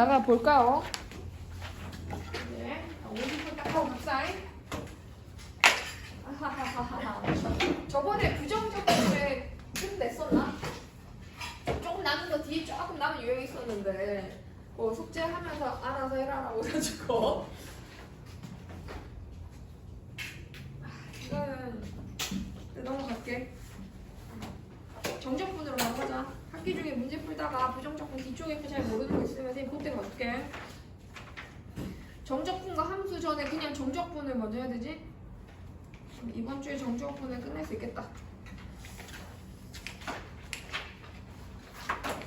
나가 볼까요? 네, 50분 딱 하고 갑시다. 저번에 부정적분에 끝냈었나? 조금 남은 거 뒤에 조금 남은 유형이 있었는데 숙제하면서 알아서 해라라고 해가지고 이거는 넘어갈게. 정적분으로 나가자. 학기 중에 문제 풀다가 부정적분 뒤쪽에 잘 모르는 거 있으면 선생님 그때 갈게. 정적분과 함수 전에 그냥 정적분을 먼저 해야 되지? 이번 주에 정적분을 끝낼 수 있겠다.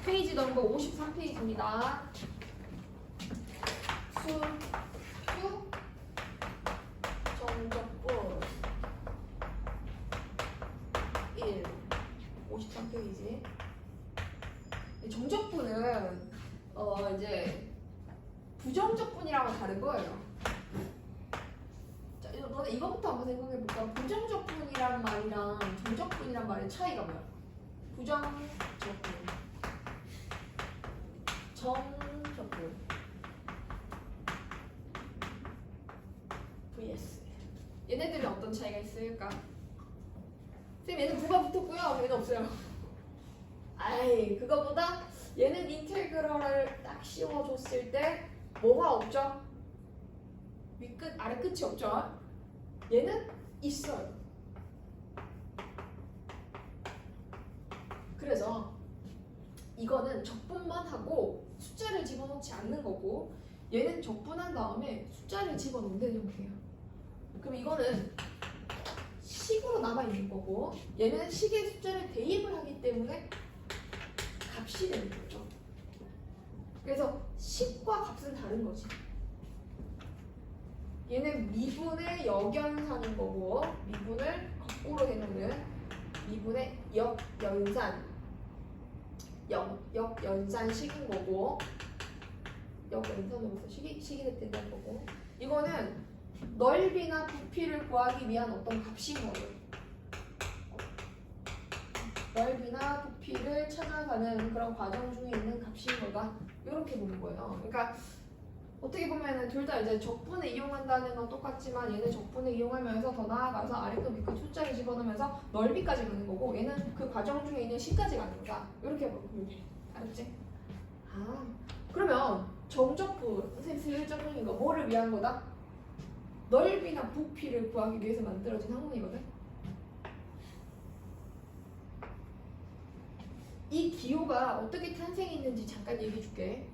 페이지 넘버 53페이지입니다. 수 정적분 1 53페이지. 정적분은 이제 부정적분이랑은 다른 거예요. 자, 너네 이거부터 한번 생각해볼까? 부정적분이란 말이랑 정적분이란 말의 차이가 뭐야? 부정적분, 정적분, vs. 얘네들은 어떤 차이가 있을까? 쌤 얘는 부가 붙었고요. 얘는 없어요. 아이 그거보다 얘는 인테그럴을 딱 씌워줬을 때 뭐가 없죠? 위끝 아래 끝이 없죠? 얘는 있어요. 그래서 이거는 적분만 하고 숫자를 집어넣지 않는 거고 얘는 적분한 다음에 숫자를 집어넣는 형태예요. 그럼 이거는 식으로 남아있는 거고 얘는 식에 숫자를 대입을 하기 때문에 값이 되는 거죠. 그래서 식과 값은 다른 거지. 얘는 미분의 역연산인 거고 미분을 거꾸로 해놓는 미분의 역연산식인 거고 역연산으로서 식이 된다는 거고 이거는 넓이나 부피를 구하기 위한 어떤 값인 거예요. 넓이나 부피를 찾아가는 그런 과정 중에 있는 값인 거다. 이렇게 보는 거예요. 그러니까 어떻게 보면은 둘 다 이제 적분을 이용한다는 건 똑같지만 얘는 적분을 이용하면서 더 나아가서 아래끝 밑끝 숫자를 집어넣으면서 넓이까지 가는 거고 얘는 그 과정 중에 있는 식까지 가는 거다. 이렇게 보면 돼. 알았지? 아 그러면 정적분 선생님 슬쩍적인 이거 뭐를 위한 거다? 넓이나 부피를 구하기 위해서 만들어진 학문이거든. 이 기호가 어떻게 탄생했는지 잠깐 얘기해 줄게.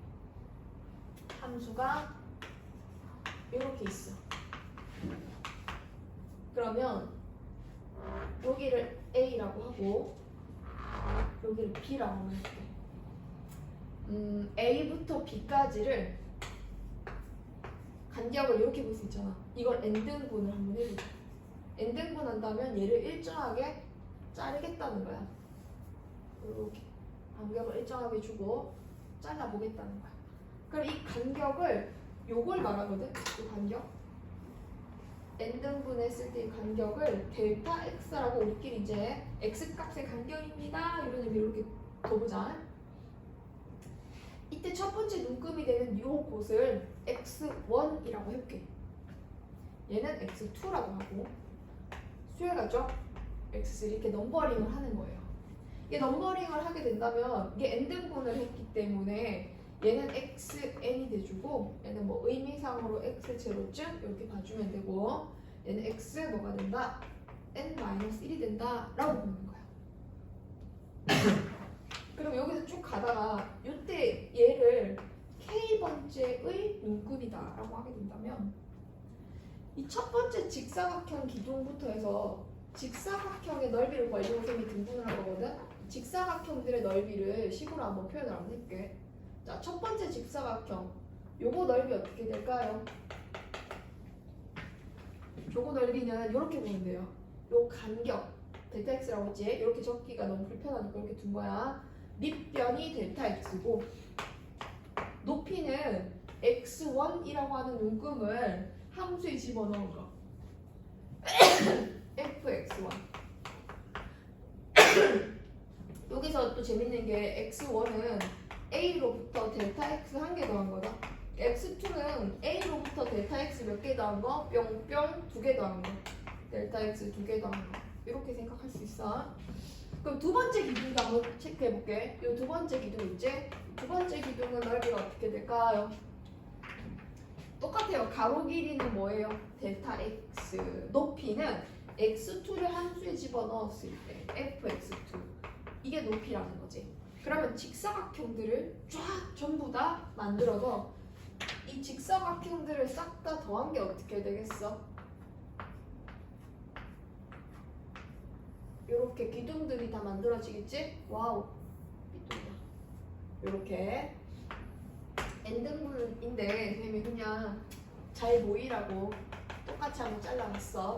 함수가 이렇게 있어. 그러면 여기를 A라고 하고 여기를 B라고 하면 돼. A부터 B까지를 간격을 이렇게 볼 수 있잖아. 이걸 n등분을 한번 해보자. n등분 한다면 얘를 일정하게 자르겠다는 거야. 이렇게 간격을 일정하게 주고 잘라보겠다는 거야. 그럼 이 간격을 요걸 말하거든. 이 간격 n등분 했을 때 이 간격을 델타 x라고 우리끼리 이제 x값의 간격입니다 이런 의미로 이렇게 둬보자. 이때 첫 번째 눈금이 되는 요 곳을 x1이라고 해볼게. 얘는 x2라고 하고 수혜가죠? x3 이렇게 넘버링을 하는 거예요. 이게 넘버링을 하게 된다면 이게 n등분을 했기 때문에 얘는 xn이 돼주고 얘는 뭐 의미상으로 x제로쯤 이렇게 봐주면 되고 얘는 x 뭐가 된다? n-1이 된다 라고 보는 거야. 그럼 여기서 쭉 가다가 이때 얘를 k번째의 눈금이다 라고 하게 된다면 이 첫 번째 직사각형 기둥부터 해서 직사각형의 넓이를 구하려고 쌤이 등분을 한 거거든. 직사각형들의 넓이를 식으로 한번 표현을 한번 해볼게. 자, 첫 번째 직사각형 요거 넓이 어떻게 될까요? 요거 넓이는 이렇게 보면 돼요. 요 간격 델타 x라고 했지? 이렇게 적기가 너무 불편하니까 이렇게 둔 거야. 밑변이 델타 x고 높이는 x1이라고 하는 눈금을 함수에 집어넣은 거 fx1 여기서 또 재밌는 게 x1은 A로부터 델타 X 한 개 더한 거다. X2는 A로부터 델타 X 몇 개 더한 거? 뿅뿅 두 개 더한 거. 델타 X 두 개 더한 거. 이렇게 생각할 수 있어. 그럼 두 번째 기둥도 한번 체크해 볼게. 이 두 번째 기둥 있지? 두 번째 기둥은 넓이가 어떻게 될까요? 똑같아요. 가로 길이는 뭐예요? 델타 X. 높이는 X2를 함수에 집어넣었을 때 fx2 이게 높이라는 거지. 그러면 직사각형들을 쫙 전부 다 만들어서 이 직사각형들을 싹 다 더한 게 어떻게 되겠어? 요렇게 기둥들이 다 만들어지겠지? 와우, 삐뚤다. 요렇게 n등분인데 선생님이 그냥 잘 보이라고 똑같이 한번 잘라놨어.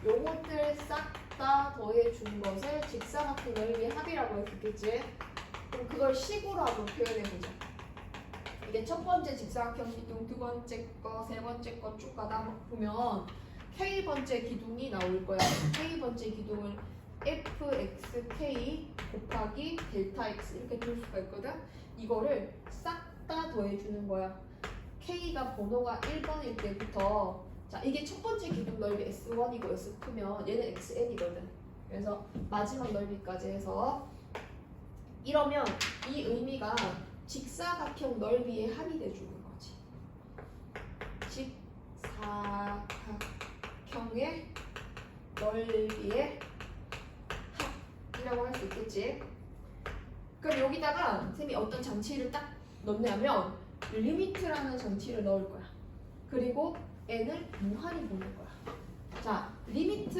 요것들 싹 다 더해준 것을 직사각형 넓이의 합이라고 했겠지? 그럼 그걸 식으로 한번 표현해보자. 이게 첫 번째 직사각형 기둥, 두 번째 거, 세 번째 거 쭉 가다 보면 K번째 기둥이 나올 거야. K번째 기둥을 fxk 곱하기 델타 x 이렇게 줄 수가 있거든. 이거를 싹 다 더해주는 거야. K가 번호가 1번일 때부터 자 이게 첫 번째 기둥 넓이 S1이고 S2면 얘는 XN이거든. 그래서 마지막 넓이까지 해서 이러면 이 의미가 직사각형 넓이의 합이 돼주는 거지. 직사각형의 넓이의 합이라고 할 수 있겠지. 그럼 여기다가 선생님이 어떤 장치를 딱 넣냐면 리미트라는 장치를 넣을 거야. 그리고 n을 무한히 보낼 거야. 자, 리미트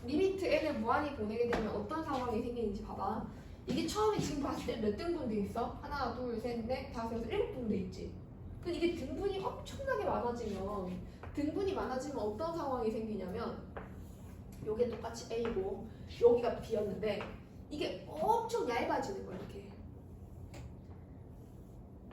n을 무한히 보내게 되면 어떤 상황이 생기는지 봐봐. 이게 처음에 지금 봤을 때 몇 등분 돼 있어? 하나, 둘, 셋, 넷, 다섯, 여섯, 일곱 등 돼 있지. 근데 이게 등분이 엄청나게 많아지면 어떤 상황이 생기냐면 요게 똑같이 A고 여기가 B였는데 이게 엄청 얇아지는 거야. 이렇게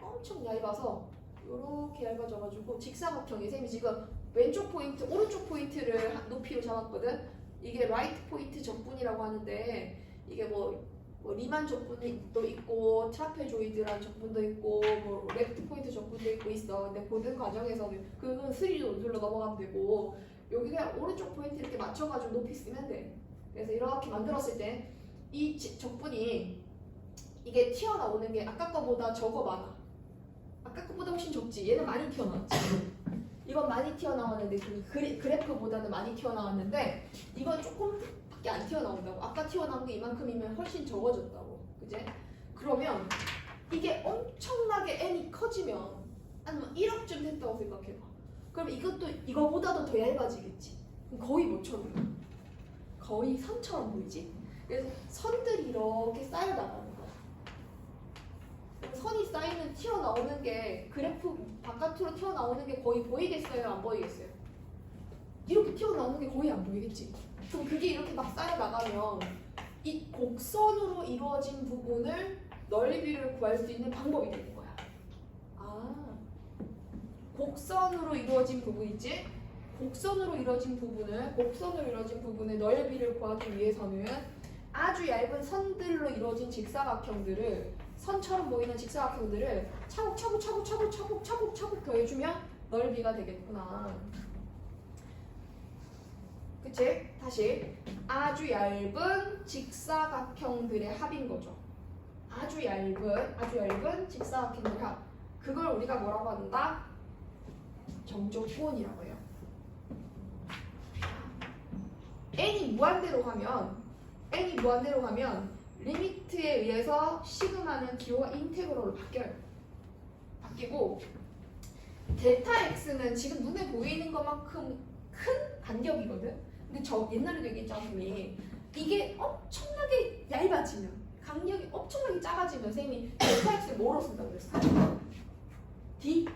엄청 얇아서 요렇게 얇아져가지고 직사각형이 쌤이 지금 왼쪽 포인트, 오른쪽 포인트를 높이로 잡았거든. 이게 라이트 포인트 적분이라고 하는데 이게 뭐 리만 적분도 있고 트라페조이드라는 적분도 있고 뭐 레프트 포인트 적분도 있고 있어. 근데 보는 과정에서는 그건 스리로 눌러 넘어가면 되고 여기 그냥 오른쪽 포인트 이렇게 맞춰가지고 높이 쓰면 돼. 그래서 이렇게 만들었을 때 이 적분이 이게 튀어나오는 게 아까 거보다 많아. 아까 거보다 훨씬 적지. 얘는 많이 튀어나왔지. 이건 많이 튀어나왔는데 그래프보다는 많이 튀어나왔는데 이건 조금밖에 안 튀어나온다고. 아까 튀어나온 게 이만큼이면 훨씬 적어졌다고. 그지? 그러면 이게 엄청나게 n이 커지면 한 1억쯤 됐다고 생각해봐. 그럼 이것도 이거보다도 더 얇아지겠지. 그럼 거의 뭐처럼 보여? 거의 선처럼 보이지? 그래서 선들이 이렇게 쌓여나가는 거야. 선이 쌓이면 튀어나오는 게 그래프 바깥으로 튀어나오는 게 거의 보이겠어요? 안 보이겠어요? 이렇게 튀어나오는 게 거의 안 보이겠지? 그럼 그게 이렇게 막 쌓여나가면 이 곡선으로 이루어진 부분을 넓이를 구할 수 있는 방법이 되는 거야. 아, 곡선으로 이루어진 부분이지? 곡선으로 이루어진 부분의 넓이를 구하기 위해서는 아주 얇은 선들로 이루어진 직사각형들을 선처럼 보이는 직사각형들을 차곡차곡 더해주면 넓이가 되겠구나. 그치? 다시 아주 얇은 직사각형들의 합인 거죠. 아주 얇은 직사각형들의 합. 그걸 우리가 뭐라고 한다? 정조건이라고 해요. n이 무한대로 가면 리미트에 의해서 시그마는 기호가 인테그럴로 바뀌고 델타 x는 지금 눈에 보이는 것만큼 큰 간격이거든. 근데 저 옛날에도 얘기했잖아. 이게 엄청나게 얇아지면 간격이 엄청나게 작아지면 쌤이 델타 x를 뭐로 쓴다고 그랬어? d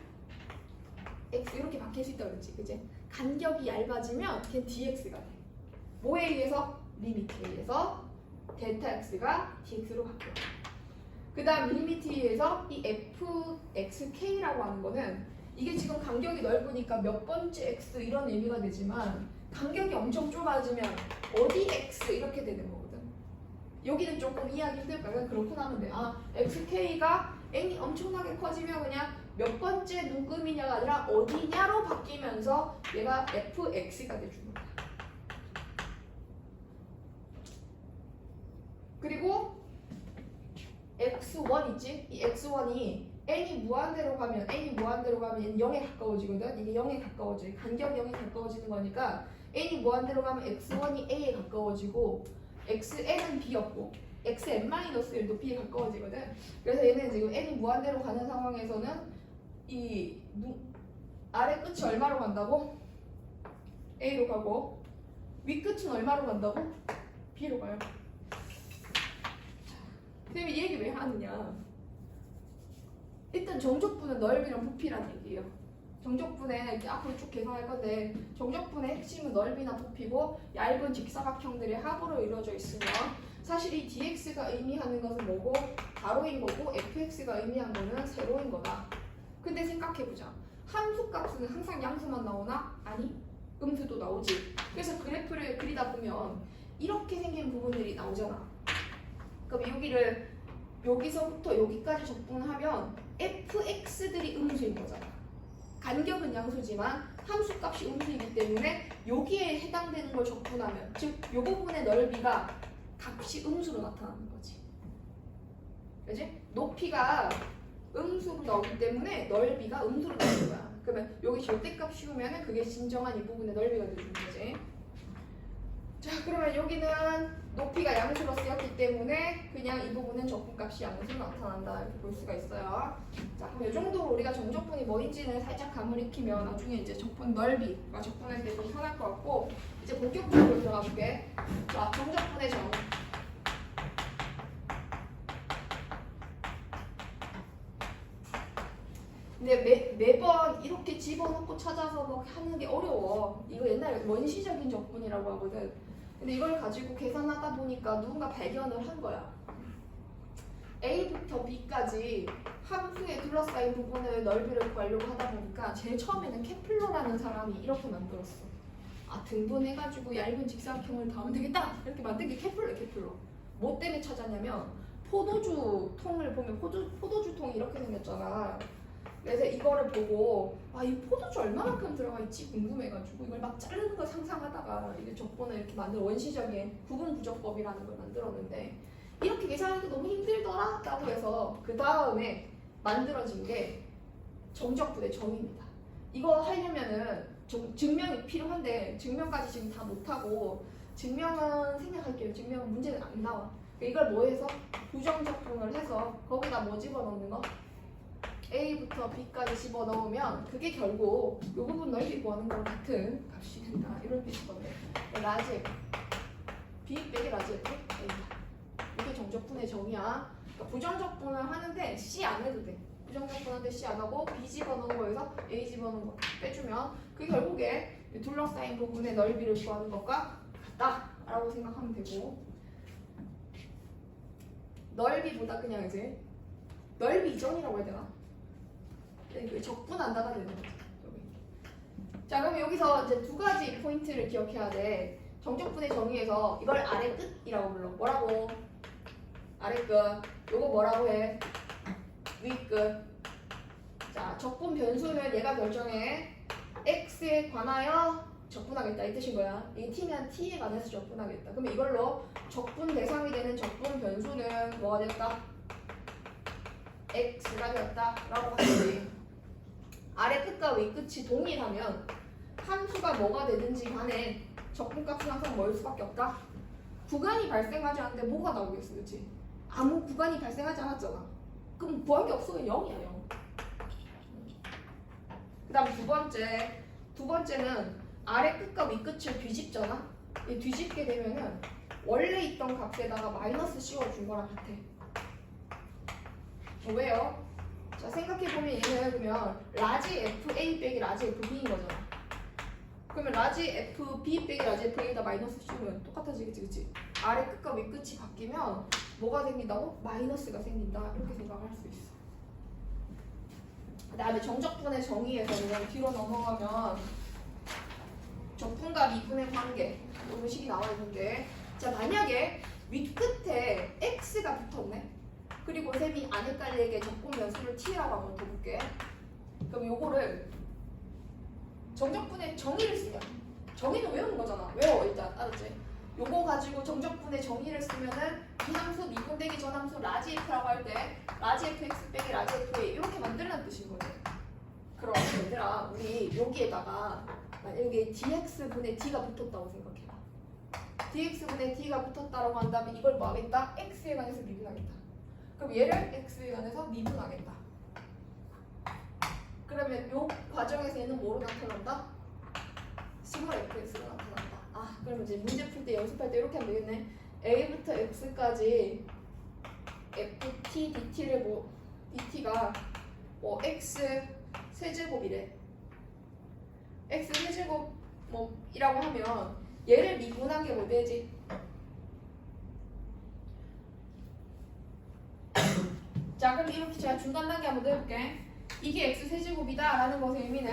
x 이렇게 바뀔 수 있다고 그랬지. 그치? 간격이 얇아지면 그냥 dx가 돼. 뭐에 의해서? 리미트에 의해서 델타 x가 dx로 바뀌어. 그 다음 리미트에 의해서 이 fxk라고 하는 거는 이게 지금 간격이 넓으니까 몇 번째 x 이런 의미가 되지만 간격이 엄청 좁아지면 어디 x 이렇게 되는 거거든. 여기는 조금 이해하기 힘들까? 그냥 그렇구나 하면 돼. 아, xk가 n이 엄청나게 커지면 그냥 몇 번째 눈금이냐가 아니라 어디냐로 바뀌면서 얘가 fx가 돼주는 거야. 그리고 x1 있지? 이 x1이 n이 무한대로 가면 얘는 0에 가까워지거든. 이게 0에 가까워져. 간격 0에 가까워지는 거니까 n이 무한대로 가면 x1이 a에 가까워지고 xn은 b였고 xn-1도 b에 가까워지거든. 그래서 얘는 지금 n이 무한대로 가는 상황에서는 이 아래 끝이 얼마로 간다고? a로 가고 위 끝은 얼마로 간다고? b로 가요. 선생님이 이 얘기 왜 하느냐? 일단 정적분은 넓이랑 부피란 얘기예요. 정적분에 이렇게 앞으로 쭉 계산할 건데 정적분의 핵심은 넓이나 부피고 얇은 직사각형들의 합으로 이루어져 있으며 사실 이 dx가 의미하는 것은 뭐고? 가로인 거고 fx가 의미한 거는 세로인 거다. 근데 생각해보자. 함수값은 항상 양수만 나오나? 아니, 음수도 나오지. 그래서 그래프를 그리다 보면 이렇게 생긴 부분들이 나오잖아. 그럼 여기서부터 여기까지 적분하면 fx들이 음수인 거잖아. 간격은 양수지만 함수값이 음수이기 때문에 여기에 해당되는 걸 적분하면 즉 이 부분의 넓이가 값이 음수로 나타나는 거지. 그지? 높이가 음수로 나오기 때문에 넓이가 음수로 나오는 거야. 그러면 여기 절대값 씌우면 그게 진정한 이 부분의 넓이가 되는 거지. 자, 그러면 여기는 높이가 양수로 쓰였기 때문에 그냥 이 부분은 적분값이 양수로 나타난다 이렇게 볼 수가 있어요. 자, 그럼 이 정도로 우리가 정적분이 뭐인지는 살짝 감을 익히면 나중에 이제 적분 넓이가 적분할 때 좀 편할 것 같고 이제 본격적으로 들어가 볼게. 자, 정적분의 정. 근데 매번 이렇게 집어넣고 찾아서 막 하는 게 어려워. 이거 옛날에 원시적인 적분이라고 하거든. 근데 이걸 가지고 계산하다 보니까 누군가 발견을 한 거야. A부터 B까지 함수에 둘러싸인 부분의 넓이를 구하려고 하다 보니까 제일 처음에는 케플러라는 사람이 이렇게 만들었어. 아, 등분해가지고 얇은 직사각형을 더하면 되겠다! 이렇게 만든 게 케플러. 뭐 때문에 찾았냐면 포도주 통을 보면 포도주 통이 이렇게 생겼잖아. 그래서 이거를 보고 아, 이 포도주 얼마만큼 들어가 있지 궁금해가지고 이걸 막 자르는 걸 상상하다가 이제 적분을 이렇게 만든 원시적인 구분구조법이라는 걸 만들었는데 이렇게 계산하기가 너무 힘들더라 라고 해서 그 다음에 만들어진 게 정적분의 정입니다. 이거 하려면은 증명이 필요한데 증명까지 지금 다 못하고 증명은 생략할게요. 증명은 문제는 안 나와. 이걸 뭐 해서 부정적분을 해서 거기다 뭐 집어넣는 거? A부터 B까지 집어넣으면 그게 결국 이 부분 넓이 구하는 거랑 같은 값이 된다. 이런 뜻일 건데 라지 F B 빼기 라지 F A다. 이게 정적분의 정이야. 그러니까 부정적분을 하는데 C 안 해도 돼. 부정적분한테 C 안 하고 B 집어넣은 거에서 A 집어넣은 거 빼주면 그게 결국에 둘러싸인 부분의 넓이를 구하는 것과 같다 라고 생각하면 되고 넓이보다 그냥 이제 넓이 이정이라고 해야 되나? 적분한다가 되는 거죠. 자, 그럼 여기서 이제 두 가지 포인트를 기억해야 돼. 정적분의 정의에서 이걸 아래 끝이라고 불러. 뭐라고? 아래 끝. 요거 뭐라고 해? 위 끝. 자, 적분 변수는 얘가 결정해. x에 관하여 적분하겠다 이 뜻인 거야. 이게 t면 t에 관해서 적분하겠다. 그러면 이걸로 적분 대상이 되는 적분 변수는 뭐가 됐다? x가 되었다 라고 하지. 아래 끝과 위 끝이 동일하면 함수가 뭐가 되든지 간에 적분값은 항상 뭐일 수밖에 없다. 구간이 발생하지 않는데 뭐가 나오겠어, 그렇지? 아무 구간이 발생하지 않았잖아. 그럼 구한 게 없으면 0이야, 0. 그 다음 두 번째는 아래 끝과 위 끝을 뒤집잖아. 이 뒤집게 되면은 원래 있던 값에다가 마이너스 씌워준 거랑 같아. 왜요? 자, 생각해보면 얘는 그러면 라지 FA 빼기 라지 FB인 거잖아. 그러면 라지 FB 빼기 라지 FA에다 마이너스 씌우면 똑같아지겠지, 그치? 아래 끝과 위 끝이 바뀌면 뭐가 생긴다고? 마이너스가 생긴다. 이렇게 생각할 수 있어. 그 다음에 정적분의 정의에서는 뒤로 넘어가면 적분과 미분의 관계 이런 식이 나와 있는데 자, 만약에 위 끝에 x가 붙었네? 그리고 쌤이 안 헷갈리게 적분 변수를 t라고 한번 더 볼게. 그럼 요거를 정적분의 정의를 쓰면 정의는 외우는 거잖아. 외워 일단. 알았지? 요거 가지고 정적분의 정의를 쓰면은 이 함수 미분되기 전 함수 라지 f라고 할 때 라지 fx 빼기 라지 fa 이렇게 만들라는 뜻인 거지. 그럼 얘들아 우리 여기에다가 만약에 dx분의 d가 붙었다고 생각해봐. dx분의 d가 붙었다라고 한다면 이걸 뭐 하겠다? x에 관해서 미분하겠다. 그럼 얘를 x에 관해서 미분하겠다. 그러면 요 과정에서 얘는 뭐로 나타난다? 스몰 fx로 나타난다. 아 그러면 이제 문제 풀 때 연습할 때 이렇게 하면 되겠네. a부터 x까지 ft dt를 뭐 dt가 뭐 x 세제곱이래. x 세제곱 뭐 이라고 하면 얘를 미분한 게 뭐 되지? 자 그럼 이렇게 제가 중간 단계 한번 해볼게. 이게 x 세제곱이다 라는 것의 의미는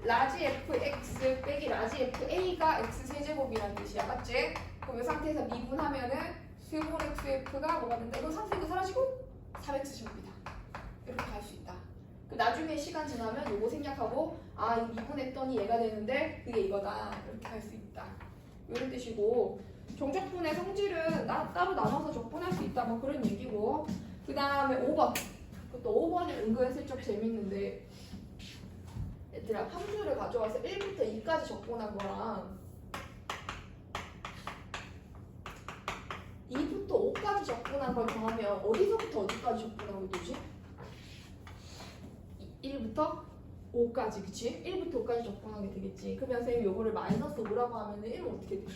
라지 fx 빼기 라지 fa가 x 세제곱이라는 뜻이야. 맞지? 그럼 이 상태에서 미분하면은 스몰 xf가 뭐가 된다? 이거 상수이도 사라지고 400 제곱이다. 이렇게 할 수 있다. 나중에 시간 지나면 요거 생략하고 아 이거 미분했더니 얘가 되는데 그게 이거다. 이렇게 할 수 있다. 이런 뜻이고 정적분의 성질은 따로 나눠서 적분할 수 있다. 뭐 그런 얘기고 그 다음에 5번 또 5번이 은근슬쩍 재밌는데 얘들아 함수를 가져와서 1부터 2까지 적분한 거랑 2부터 5까지 적분한 걸 정하면 어디서부터 어디까지 적분하고 되지? 1부터 5까지 그치? 1부터 5까지 적분하게 되겠지. 그러면 선생님이 요거를 마이너스 5라고 하면 1은 어떻게 돼?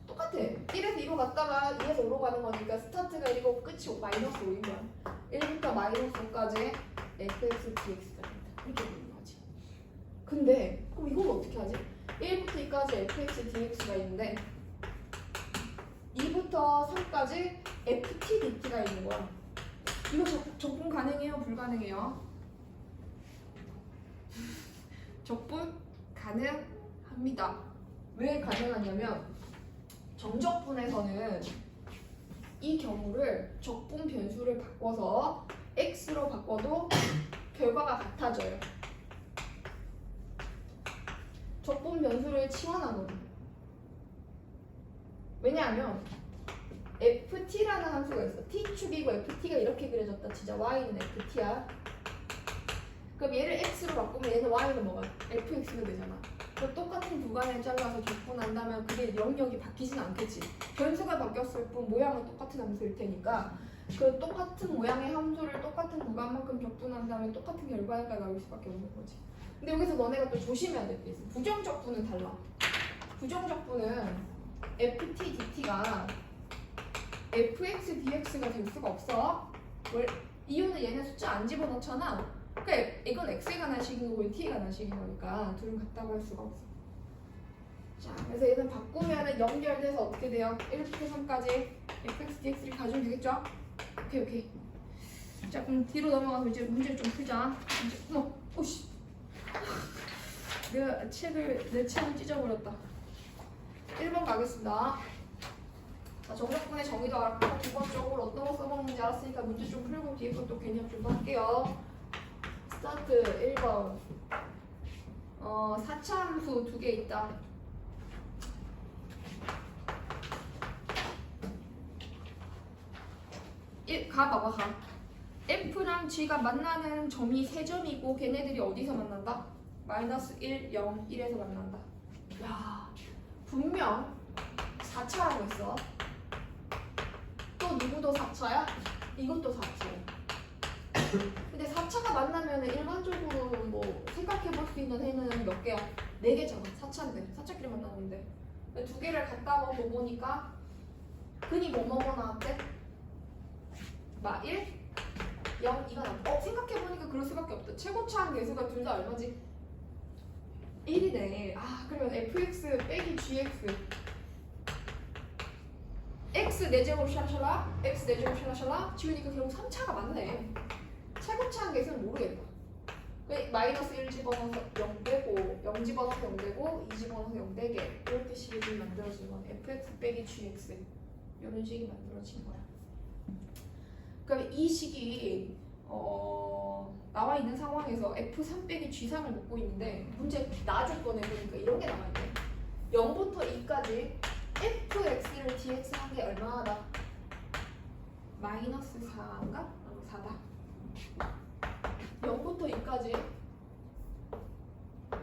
똑같아. 1에서 2로 갔다가 2에서 5로 가는 거니까 스타트가 1이고 끝이 마이너스 5인 거야. 1부터 마이너스 5까지 fx, dx가 된다. 이렇게 되는 거지. 근데 그럼 이건 어떻게 하지? 1부터 2까지 fx, dx가 있는데 2부터 3까지 ft, dt가 있는 거야. 이거 적분 가능해요? 불가능해요? 적분 가능합니다. 왜 가능하냐면 정적분에서는 이 경우를 적분 변수를 바꿔서 x로 바꿔도 결과가 같아져요. 적분 변수를 치환하거든. 왜냐하면 ft라는 함수가 있어. t축이고 ft가 이렇게 그려졌다. 진짜 y는 ft야. 그럼 얘를 x로 바꾸면 얘는 y는 뭐가? fx가 되잖아. 그럼 똑같은 구간을 잘라서 적분한다면 그게 영역이 바뀌진 않겠지. 변수가 바뀌었을 뿐 모양은 똑같은 함수일 테니까 그 똑같은 모양의 함수를 똑같은 구간만큼 적분한다면 똑같은 결과가 나올 수밖에 없는 거지. 근데 여기서 너네가 또 조심해야 될 게 있어. 부정적분은 달라. 부정적분은 ft, dt가 fx, dx가 될 수가 없어. 이유는 얘네 숫자 안 집어넣잖아. 그러니까 이건 x에 관한 식이고 이건 t에 관한 식인 거니까 둘은 같다고 할 수가 없어. 자, 그래서 얘는 바꾸면은 연결돼서 어떻게 돼요? 1부터 3까지 fx, dx를 가져오면 되겠죠? 오케이. 자, 그럼 뒤로 넘어가서 이제 문제를 좀 풀자. 어머, 오씨. 내 책을 찢어버렸다. 1번 가겠습니다. 자, 정적분의 정의도 알았고 기본적으로 어떤 거 써먹는지 알았으니까 문제 좀 풀고 뒤에 것도 개념 좀 할게요. 스타트 1번 4차 함수 2개 있다. 가. F랑 G가 만나는 점이 3점이고 걔네들이 어디서 만난다? 마이너스 1, 0, 1에서 만난다. 야, 분명 4차라고 했어. 또 누구도 4차야? 이것도 4차야. 근데 4차가 만나면 일반적으로 뭐 생각해볼 수 있는 해는 몇 개야? 4개잖아. 4차인데 4차끼리 만나는데 2개를 갖다 먹어보니까 근이 뭐뭐 나왔대? 1, 0, 2가 나왔다. 생각해보니까 그럴 수밖에 없다. 최고차한 개수가 둘 다 얼마지? 1이네. 아 그러면 fx 빼기 gx x 4제곱 샬샬라 x 4제곱 샬라샬라 지우니까 결국 3차가 맞네. 최고차한 개수는 모르겠다. 마이너스 1 집어넣어서 0 되고 0 집어넣어서 0 되고 2 집어넣어서 0 되게 이렇게 식이 만들어진 건 fx 빼기 gx 이런 식이 만들어진 거야. 그럼 이 식이 나와 있는 상황에서 F3 빼기 G3을 먹고 있는데 문제 나중 거내 보니까 이런 게 나와 있네. 0부터 2까지 fx를 dx 한 게 얼마나? 마이너스 4인가? 4다. 0부터 2까지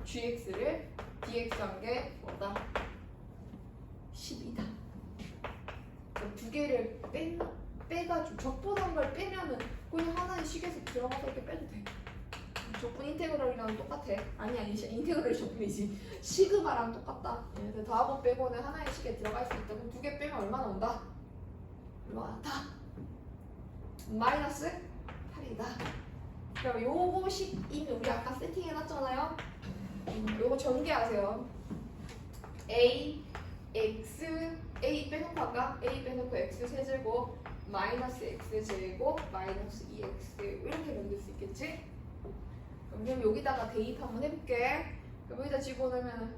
gx를 dx 한 게 뭐다? 12다. 두 개를 빼가지고 적분한 걸 빼면은 그냥 하나의 식에서 들어가서 이렇게 빼도 돼. 적분 인테그럴이랑 똑같아. 아니 인테그럴이 적분이지. 시그마랑 똑같다. 그래서 더하고 빼고는 하나의 식에 들어갈 수 있다. 그럼 두 개 빼면 얼마 나온다? 얼마 다 마이너스 8이다. 그럼 요거 식 이미 우리 아까 세팅해놨잖아요. 요거 전개하세요. a x a 빼놓고 아까 a 빼놓고 x 세제곱 마이너스 x 제곱 마이너스 2x 이렇게 만들 수 있겠지? 그럼 여기다가 대입 한번 해볼게. 그럼 여기다 집어넣으면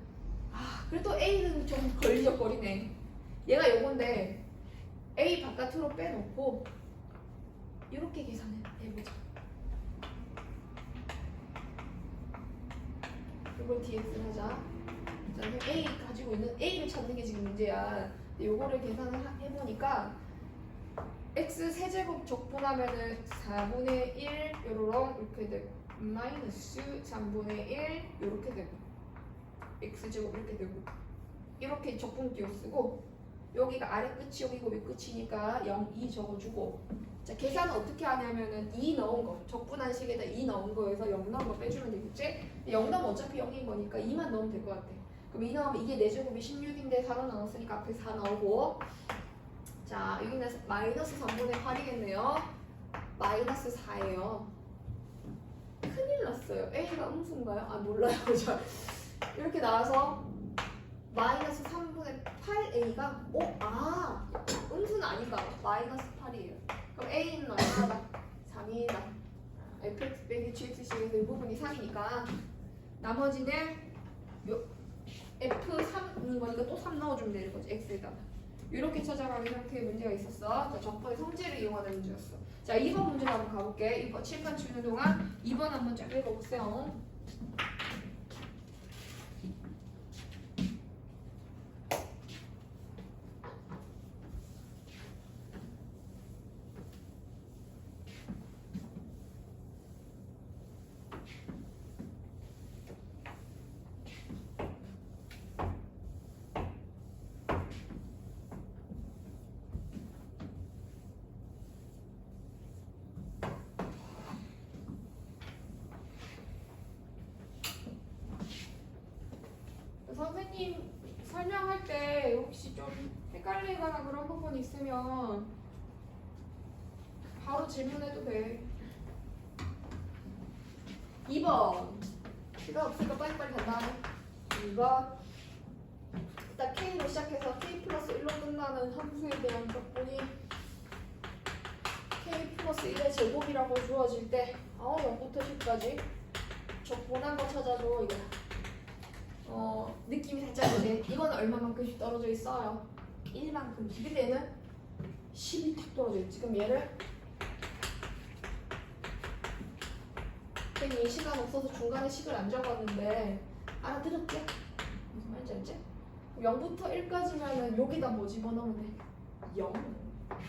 그래도 a는 좀 걸리적거리네. 얘가 요건데 a 바깥으로 빼놓고 이렇게 계산해보자. 이걸 dx를 하자. 자, a 가지고 있는 a를 찾는 게 지금 문제야. 요거를 계산을 해보니까 x 세제곱 적분하면은 4분의 1 요로롱 이렇게 되고 마이너스 3분의 1 이렇게 되고 x제곱 이렇게 되고 이렇게 적분기호 쓰고 여기가 아래 끝이 여기고 위 끝이니까 0, 2 적어주고 자 계산은 어떻게 하냐면은 2 넣은 거 적분한 식에다 2 넣은 거에서 0 넣은 거 빼주면 되겠지? 0 넣으면 어차피 0인 거니까 2만 넣으면 될 것 같아. 그럼 2 넣으면 이게 4제곱이 16인데 4로 나눴으니까 앞에 4 나오고 자 여기는 마이너스 3분의 8이겠네요. 마이너스 4예요. 큰일 났어요. A가 음수인가요? 몰라요. 저 이렇게 나와서 마이너스 3분의 8A가 음수는 아니다. 마이너스 8이에요. 그럼 A는 얼마다? 3이다. fx 빼기 gx식에서 이 부분이 3이니까 나머지는 F3인 거니까 또 3 넣어주면 되는 거지. x에다가 이렇게 찾아가는 형태의 문제가 있었어. 자, 적분의 성질을 이용하는 문제였어. 자, 2번 문제 한번 가볼게. 2번 칠판 치우는 동안 2번 한번 쫙 읽어보세요. 선생님 설명할 때 혹시 좀 헷갈리거나 그런 부분 있으면 바로 질문해도 돼. 2번 시간 없으니까 빨리빨리 간다. 2번 일단 K로 시작해서 K 플러스 1로 끝나는 함수에 대한 적분이 K 플러스 1의 제곱이라고 주어질 때 0부터 10까지 적분한 거 찾아줘. 이거 느낌이 살짝 이제 이건 얼마만큼씩 떨어져 있어요? 1만큼. 근데는 10이 탁 떨어져 있지. 그럼 얘를 괜히 시간 없어서 중간에 식을 안 적었는데 알아들었지? 무슨 말인지 알지? 0부터 1까지면은 여기다 뭐 집어넣으면 돼? 0.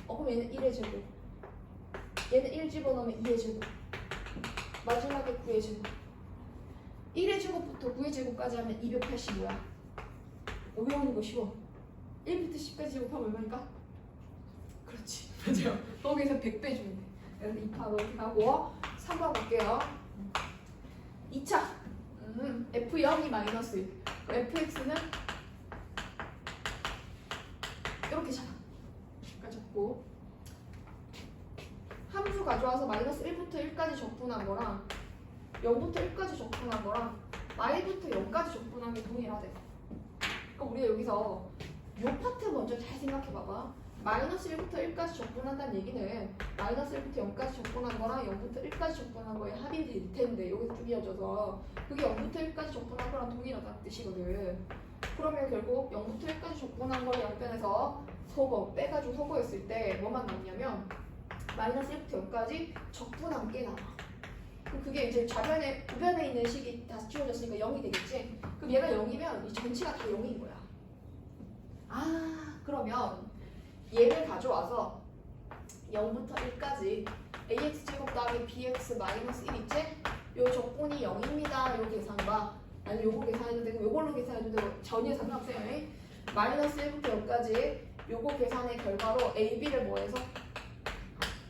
그럼 얘는 1의 제곱. 얘는 1 집어넣으면 2의 제곱. 마지막에 9의 제곱. 1의 제곱부터 9의 제곱까지 하면 280이야. 외우는 거 쉬워. 1부터 10까지 제곱하면 얼마니까? 그렇지. 맞아요. 거기서 100 빼주면 돼. 그래서 2파로 이렇게 하고 3번 볼게요. 2차 F0이 마이너스 1. fx는 이렇게 잡아. 잡고 함수 가져와서 마이너스 1부터 1까지 적분한 거랑 0부터 1까지 적분한 거랑 y부터 0까지 적분한 게 동일하대. 그럼 우리가 여기서 이 파트 먼저 잘 생각해 봐봐. 마이너스 1부터 1까지 적분한다는 얘기는 마이너스 1부터 0까지 적분한 거랑 0부터 1까지 적분한 거의 합이 될 텐데 여기서 쭉 이어져서 그게 0부터 1까지 적분한 거랑 동일하다는 뜻이거든. 그러면 결국 0부터 1까지 적분한 걸 양변에서 서거 빼가지고 서거였을 때 뭐만 남냐면 마이너스 1부터 0까지 적분한 게 나와. 그럼 그게 이제 좌변에 우변에 있는 식이 다 지워졌으니까 0이 되겠지? 그럼 얘가 0이면 이 전체가 다 0인 거야. 아, 그러면 얘를 가져와서 0부터 1까지 ax제곱 더하기 bx 마이너스 1 있지? 요 적분이 0입니다. 요 계산과 아니 요거 계산해도 되고 요걸로 계산해도 되고 전혀 상관없어요. 마이너스 1부터 0까지 요거 계산의 결과로 a, b를 뭐해서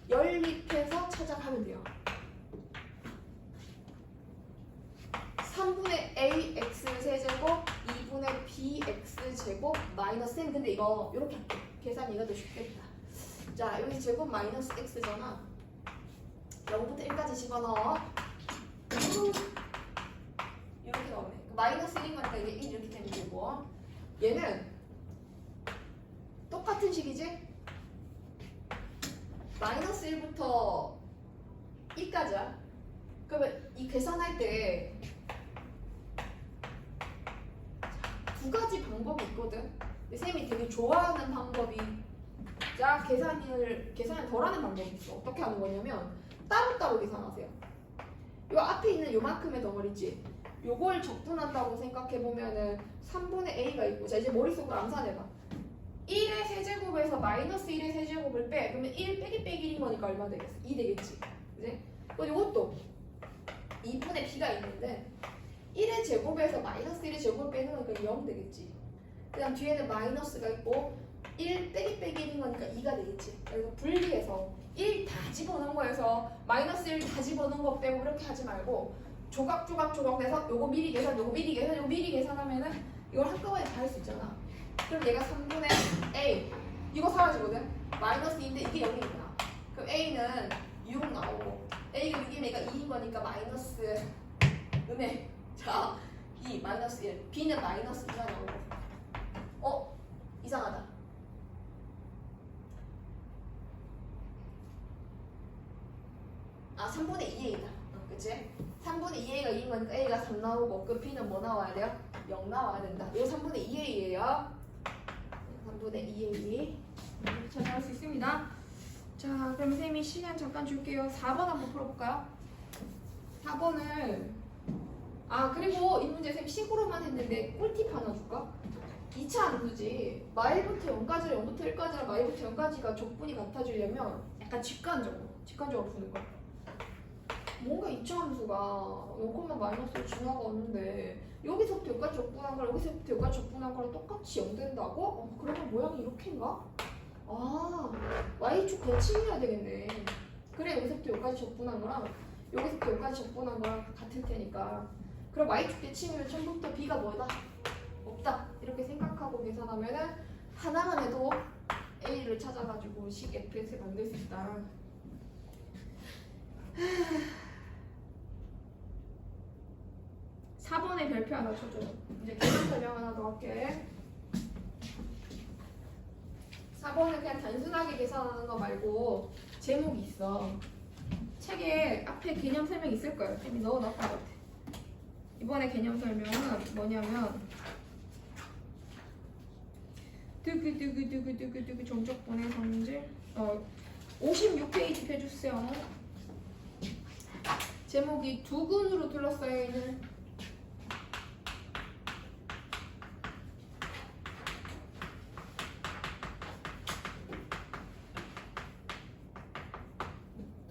연립해서 찾아가면 돼요. 3분의 ax 세제곱 2분의 bx 제곱 마이너스 m. 근데 이거 이렇게 할게. 계산이 이거 더 쉽겠다. 자, 여기 제곱 마이너스 x잖아. 0부터 1까지 집어넣어. 이렇게 나오네. 마이너스 1인 거니까 이게 1 이렇게 되면 되고, 얘는 똑같은 식이지? 마이너스 1부터 1까지야. 그러면 이 계산할 때 두 가지 방법이 있거든. 쌤이 되게 좋아하는 방법이 계산을 덜 하는 방법이 있어. 어떻게 하는 거냐면 따로따로 계산하세요. 요 앞에 있는 요만큼의 덩어리지. 요걸 적분한다고 생각해보면은 3분의 a가 있고, 자 이제 머릿속으로 암산해봐. 1의 세제곱에서 마이너스 1의 세제곱을 빼. 그러면 1 빼기 빼기 1인 거니까 얼마 되겠어? 2 되겠지. 그지? 요것도 2분의 b가 있는데 1의 제곱에서 마이너스 1의 제곱을 빼는 거니까 0 되겠지. 그 다음 뒤에는 마이너스가 있고 1 빼기 빼기 1인 거니까 2가 되겠지. 그래서 분리해서 1 다 집어넣은 거에서 마이너스 1 다 집어넣은 거 빼고 이렇게 하지 말고 조각 내서 요거 미리 계산, 요거 미리 계산, 요거 미리 계산하면은 이걸 한꺼번에 다 할 수 있잖아. 그럼 얘가 3분의 a 이거 사라지거든. 마이너스 2인데 이게 0이구나. 그럼 a는 6 나오고 a가 6이면 2인 거니까 마이너스 음에 자 2 마이너스 1 b는 마이너스 2가 나오고 이상하다. 아 3분의 2a다. 그치? 3분의 2a가 2인 거니까 a가 3 나오고 그 b는 뭐 나와야 돼요? 0 나와야 된다. 이거 3분의 2a예요. 3분의 2a 이렇게 찾아갈 수 있습니다. 자 그럼 쌤이 시간 잠깐 줄게요. 4번 한번 풀어볼까요? 4번을 그리고 이 문제 쌤 식으로만 했는데 꿀팁 하나 줄까? 2차 함수지. 마일부터 0까지 0부터 1까지랑 마일부터 0까지가 적분이 같아지려면 약간 직관적으로 푸는 거야. 뭔가 2차 함수가 0, 마이너스로 진화가 오는데 여기서부터 여기까지 적분한 거랑 여기서부터 여기까지 적분한 거랑 똑같이 0 된다고? 그러면 모양이 이렇게인가? y축 대칭해야 되겠네. 그래 여기서부터 여기까지 적분한 거랑 여기서부터 여기까지 적분한 거랑 같을 테니까. 그럼 y축 대칭이면 처음부터 b가 뭐다? 없다. 이렇게 생각하고 계산하면은 하나만 해도 a를 찾아가지고 식 fx를 만들 수 있다. 4번에 별표 하나 쳐줘요. 이제 계산 설명 하나 더 할게. 4번은 그냥 단순하게 계산하는 거 말고 제목이 있어. 책에 앞에 개념 설명 있을 거예요. 쌤이 넣어놨던 것 같아. 이번에 개념 설명은 뭐냐면 두구 정적분의 성질 56페이지 펴주세요. 제목이 두근으로 둘러싸여 있는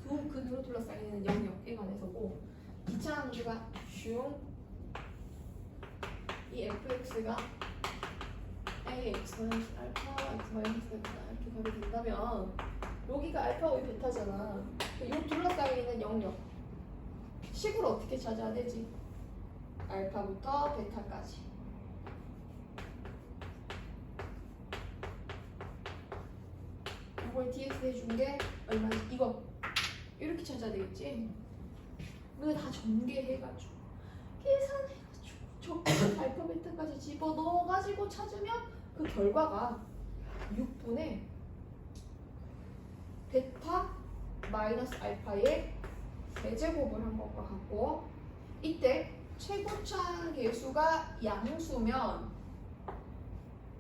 두 근으로 둘러싸이는 영역에 관해서고 2차 함수가 이 fx가 ax 알파 x 마이너스 베타 이렇게 가게 된다면 여기가 알파와 베타잖아. 이 둘러싸이는 영역 식으로 어떻게 찾아야 되지? 알파부터 베타까지. 이걸 dx 해준 게 얼마지? 이거 이렇게 찾아야 되겠지? 이거 다 전개해가지고 계산해가지고 적분 알파 베타까지 집어넣어가지고 찾으면 그 결과가 6분의 베타 마이너스 알파의 세제곱을 한 것과 같고, 이때 최고차 계수가 양수면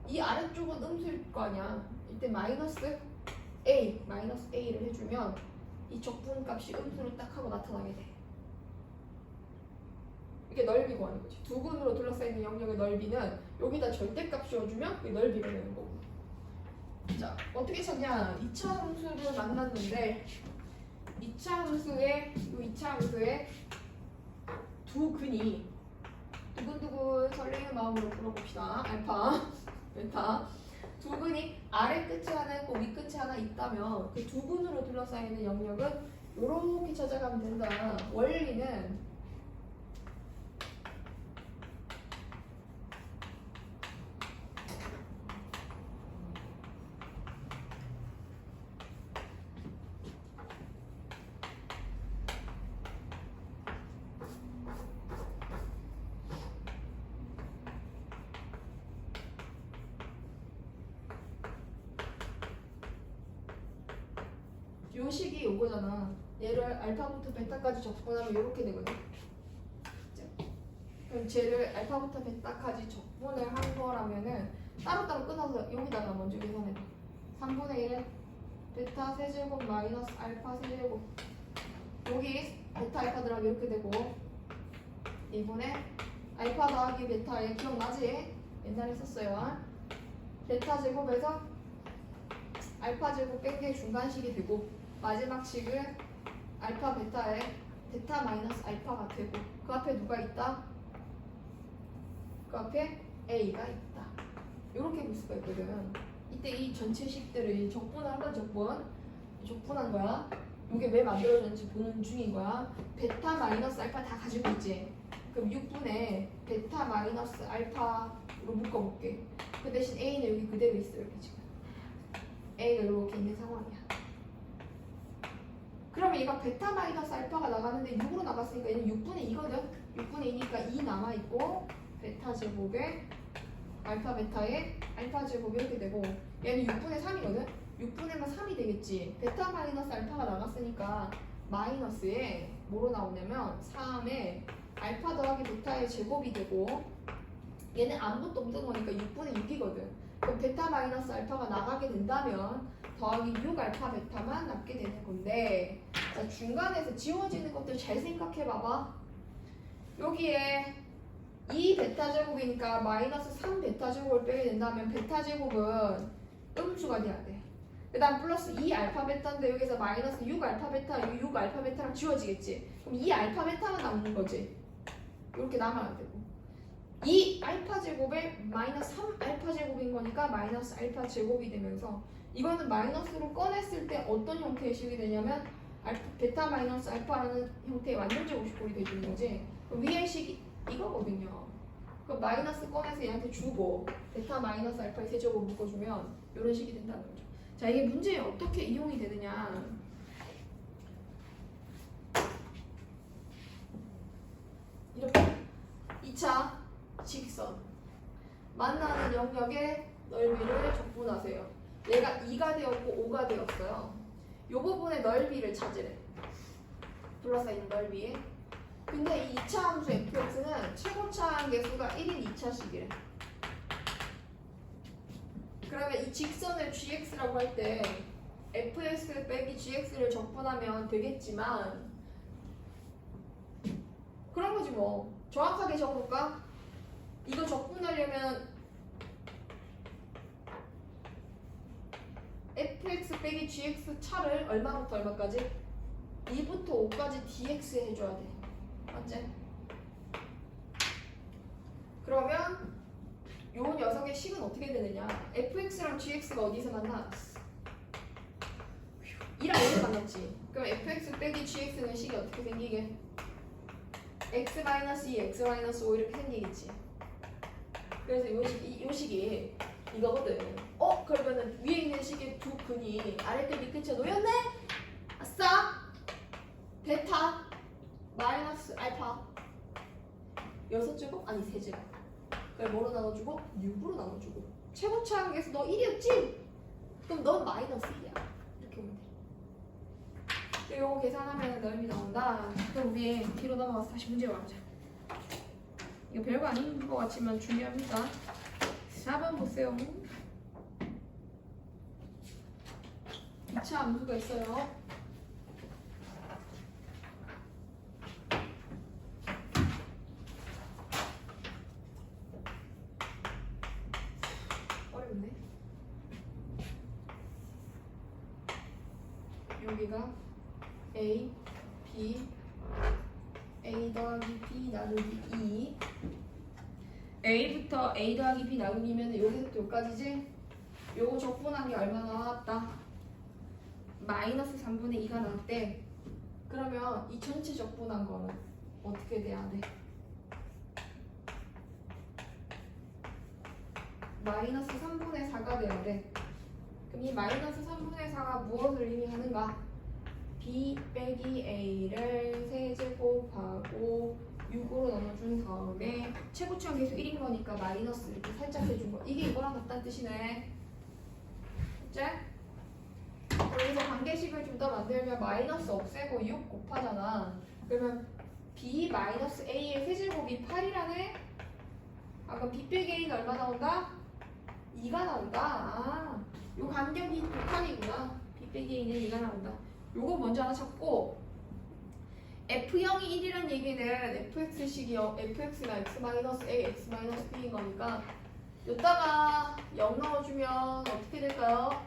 이 아래쪽은 음수일 거 아니야. 이때 마이너스 a 마이너스 a를 해주면 이 적분값이 음수를 딱 하고 나타나게 돼. 이게 넓이 구하는 거지. 두근으로 둘러싸이는 영역의 넓이는 여기다 절대값 씌워주면 그게 넓이가 되는 거고. 자, 어떻게 찾냐? 2차 함수를 만났는데 2차 함수에 두 근이 두근두근 설레는 마음으로 풀어봅시다. 알파, 베타 두 근이 아래 끝에 하나 있고 위 끝에 하나 있다면 그 두 근으로 둘러싸이는 영역은 이렇게 찾아가면 된다. 원리는 요 식이 요거잖아. 얘를 알파부터 베타까지 적분하면 이렇게 되거든. 그럼 쟤를 알파부터 베타까지 적분을 한 거라면은 따로따로 끊어서 여기다가 먼저 계산해봐. 3분의 1 베타 세제곱 마이너스 알파 세제곱, 여기 베타 알파 들어가면 이렇게 되고 2분의 알파 더하기 베타에 기억나지? 옛날에 썼어요. 베타 제곱에서 알파 제곱 뺀 게 중간식이 되고 마지막 식은 알파 베타에 베타 마이너스 알파가 되고 그 앞에 누가 있다? 그 앞에 a가 있다. 이렇게 볼 수가 있거든. 이때 이 전체 식들을 적분한 건 적분한 거야. 이게 왜 만들어졌는지 보는 중인 거야. 베타 마이너스 알파 다 가지고 있지. 그럼 6분의 베타 마이너스 알파로 묶어볼게. 그 대신 a는 여기 그대로 있어. 이렇게 지금 a가 이렇게 있는 상황이야. 그러면 얘가 베타 마이너스 알파가 나가는데 6으로 나갔으니까 얘는 6분의 2거든. 6분의 2니까 2 남아있고 베타 제곱에 알파 베타에 알파 제곱 이렇게 되고 얘는 6분의 3이거든. 6분의만 3이 되겠지. 베타 마이너스 알파가 나갔으니까 마이너스에 뭐로 나오냐면 3에 알파 더하기 베타의 제곱이 되고 얘는 아무것도 없는 거니까 6분의 6이거든. 그럼 베타 마이너스 알파가 나가게 된다면 더하기 6 알파 베타만 남게 되는 건데, 자, 중간에서 지워지는 것들 잘 생각해 봐봐. 여기에 2 베타 제곱이니까 마이너스 3 베타 제곱을 빼게 된다면 베타 제곱은 음수가 돼야 돼. 그 다음 플러스 2 알파 베타인데 여기서 마이너스 6 알파 베타, 6 알파 베타랑 지워지겠지. 그럼 2 알파 베타만 남는 거지. 이렇게 남아야 되고 2 알파 제곱에 마이너스 3 알파 제곱인 거니까 마이너스 알파 제곱이 되면서 이거는 마이너스로 꺼냈을 때 어떤 형태의 식이 되냐면 베타 마이너스 알파라는 형태의 완전 제곱식꼴이 되는 거지. 그럼 위의 식이 이거거든요. 그럼 마이너스 꺼내서 얘한테 주고 베타 마이너스 알파의 세제곱 묶어주면 이런 식이 된다는 거죠. 자, 이게 문제에 어떻게 이용이 되느냐. 이렇게 2차 직선 만나는 영역의 넓이를 적분하세요. 얘가 2가 되었고 5가 되었어요. 이 부분의 넓이를 찾으래. 둘러싸인 넓이. 근데 이 2차 함수 fx는 최고차 개수가 1인 2차식이래. 그러면 이 직선을 gx라고 할 때 fx 빼기 gx를 적분하면 되겠지만 그런 거지 뭐. 정확하게 적어볼까? 이거 적분하려면 fx 빼기 gx 차를 얼마부터 얼마까지? 2부터 5까지 dx 해줘야 돼. 맞지? 그러면 요 녀석의 식은 어떻게 되느냐? fx랑 gx가 어디서 만나? 2랑 5를 만났지. 그럼 fx 빼기 gx는 식이 어떻게 생기게? x-2, x-5 이렇게 생기겠지. 그래서 요 식이 이거거든. 그러면은 위에 있는 식의 두 근이 아래 끝, 밑 끝에 놓였네? 아싸! 베타 마이너스 알파 6제곱? 아니 3제곱. 그걸 뭐로 나눠주고? 6으로 나눠주고. 최고차 한계에서 너 1이었지? 그럼 넌 마이너스 1이야. 이렇게 보면 돼. 요거 계산하면 넓이 나온다. 그럼 우리 뒤로 넘어가서 다시 문제 봐보자. 이거 별거 아닌 것 같지만 중요합니다. 4번 보세요. 2차 함수가 있어요. 어렵네. 여기가 A, B, A 더하기 B 나누기 2. A부터 A 더하기 B 나누기면 여기서부터 여기까지지? 요거 적분한 게 얼마 나왔다? 마이너스 3분의 2가 나왔대. 그러면 이 전체 적분한 거는 어떻게 돼야 돼? 마이너스 3분의 4가 돼야 돼. 그럼 이 마이너스 3분의 4가 무엇을 의미하는가? B 빼기 A를 세제곱하고 6으로 나눠준 다음에 최고치가 계속 1인 거니까 마이너스 이렇게 살짝 해준 거. 이게 이거랑 같다는 뜻이네. 그치? 여기서 관계식을 좀 더 만들면 마이너스 없애고 6 곱하잖아. 그러면 B 마이너스 A의 세제곱이 8이라네? 아까 B 빼기 A는 얼마 나온다? 2가 나온다. 아, 요 간격이 곱하기구나. B 빼기 A는 2가 나온다. 요거 먼저 하나 찾고 F형이 1이란 얘기는 fx식이요. fx가 x-a, x-b인 거니까 여기다가 0 넣어주면 어떻게 될까요?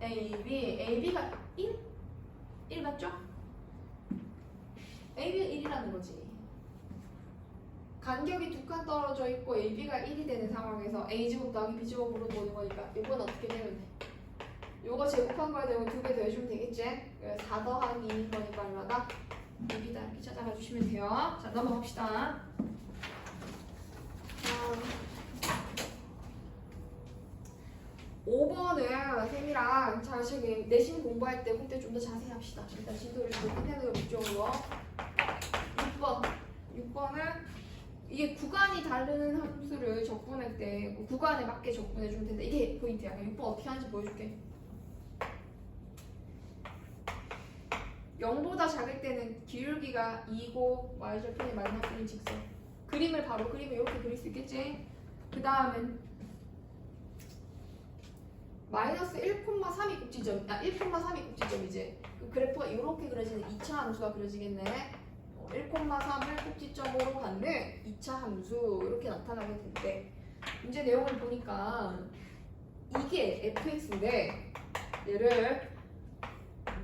ab가 1? 1 맞죠? ab가 1이라는 거지. 간격이 두 칸 떨어져 있고 ab가 1이 되는 상황에서 a제곱 더하기 b제곱으로 보는 거니까 이건 어떻게 되면 돼? 요거 제곱한 거에 대고 2배 더해주면 되겠지? 4 더하기 2인 거니까 얼마다? 2이다 이렇게 찾아가 주시면 돼요. 자, 넘어갑시다. 5번은 쌤이랑 자식이 내신 공부할 때 그때 좀 더 자세히 합시다. 일단 진도를 좀 끝내는 거 목적으로. 6번은 이게 구간이 다른 함수를 적분할 때 구간에 맞게 적분해 주면 된다. 이게 포인트야. 6번 어떻게 하는지 보여줄게. 0보다 작을 때는 기울기가 2고 y절편이 마이너스 1인 직선. 그림을 바로 그리면 이렇게 그릴 수 있겠지? 그 다음엔 마이너스 1,3이 꼭지점, 1,3이 꼭지점이지. 그 그래프가 이렇게 그려지는 2차 함수가 그려지겠네. 1,3을 꼭지점으로 갖는 2차 함수 이렇게 나타나게 되는데 문제 내용을 보니까 이게 fx인데 얘를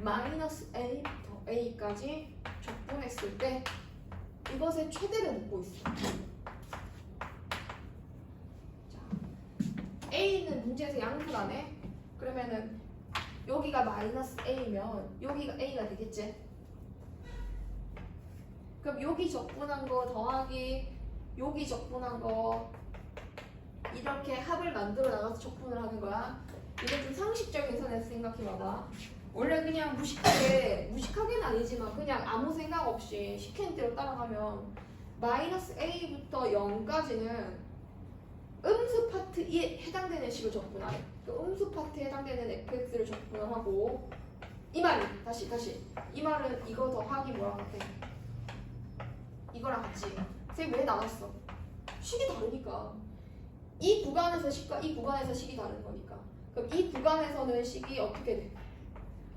마이너스 a부터 a까지 적분했을 때 이것의 최대를 묻고 있어. 자, a는 문제에서 양수라네. 그러면은 여기가 마이너스 a면 여기가 a가 되겠지. 그럼 여기 적분한 거 더하기 여기 적분한 거 이렇게 합을 만들어 나가서 적분을 하는 거야. 이게 좀 상식적인 선에서 생각해봐봐. 원래 그냥 무식하게는 아니지만 그냥 아무 생각 없이 시키는 대로 따라가면 마이너스 a부터 0까지는 음수 파트에 해당되는 식을 적분하래. 그 음수 파트에 해당되는 fx를 적분을 하고 이 말이 다시 이 말은 이거 더하기 뭐랑 같아? 이거랑 같이. 쌤 왜 나왔어? 식이 다르니까. 이 구간에서 식과 이 구간에서 식이 다른 거니까. 그럼 이 구간에서는 식이 어떻게 돼?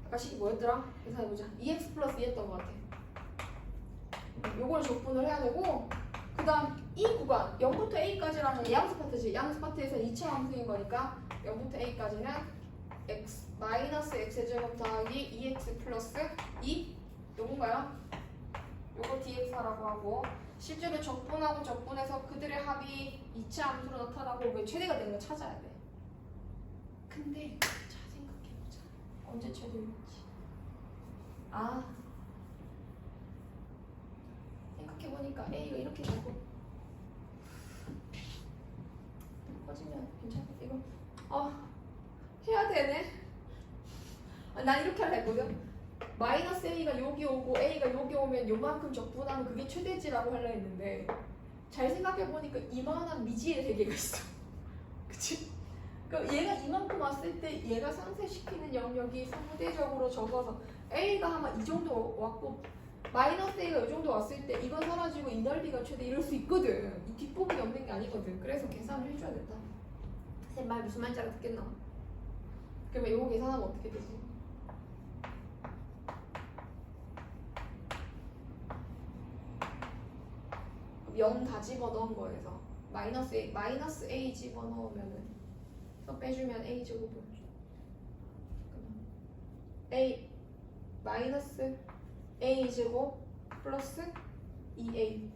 아까 식이 뭐였더라? 계산해보자. 2x 플러스 2였던 것 같아. 요걸 적분을 해야 되고 그 다음 이 구간 0부터 a까지라는 양수 파트지. 양수 파트에서는 2차 함수인 거니까 0부터 a까지는 x 마이너스 x제곱 더하기 2x 플러스 2 요건가요? 요거 dx라고 하고 실제로 적분하고 적분해서 그들의 합이 2차 함수로 나타나고 왜 최대가 되는 걸 찾아야 돼. 근데 자 생각해보자. 언제 최대일지. 아 생각해보니까 a가 이렇게 되고 커지면 괜찮겠다. 이거 해야 되네. 난 이렇게 할라 했거든. 마이너스 a가 여기 오고 a가 여기 오면 요만큼 적분하면 그게 최대지라고 하려 했는데 잘 생각해보니까 이만한 미지의 세계가 있어. 그치? 그러니까 얘가 이만큼 왔을 때 얘가 상쇄시키는 영역이 상대적으로 적어서 a가 아마 이 정도 왔고 마이너스 a가 이 정도 왔을 때 이건 사라지고 이 넓이가 최대 이럴 수 있거든. 이 뒷부분이 없는 게 아니거든. 그래서 계산을 해줘야겠다. 쌤 말 무슨 말인지 알아듣겠나? 그러면 이거 계산하면 어떻게 되지? 0 다 집어넣은 거에서 마이너스 A 집어넣으면은 이거 빼주면 A 제곱은 A 마이너스 A 제곱 플러스 2A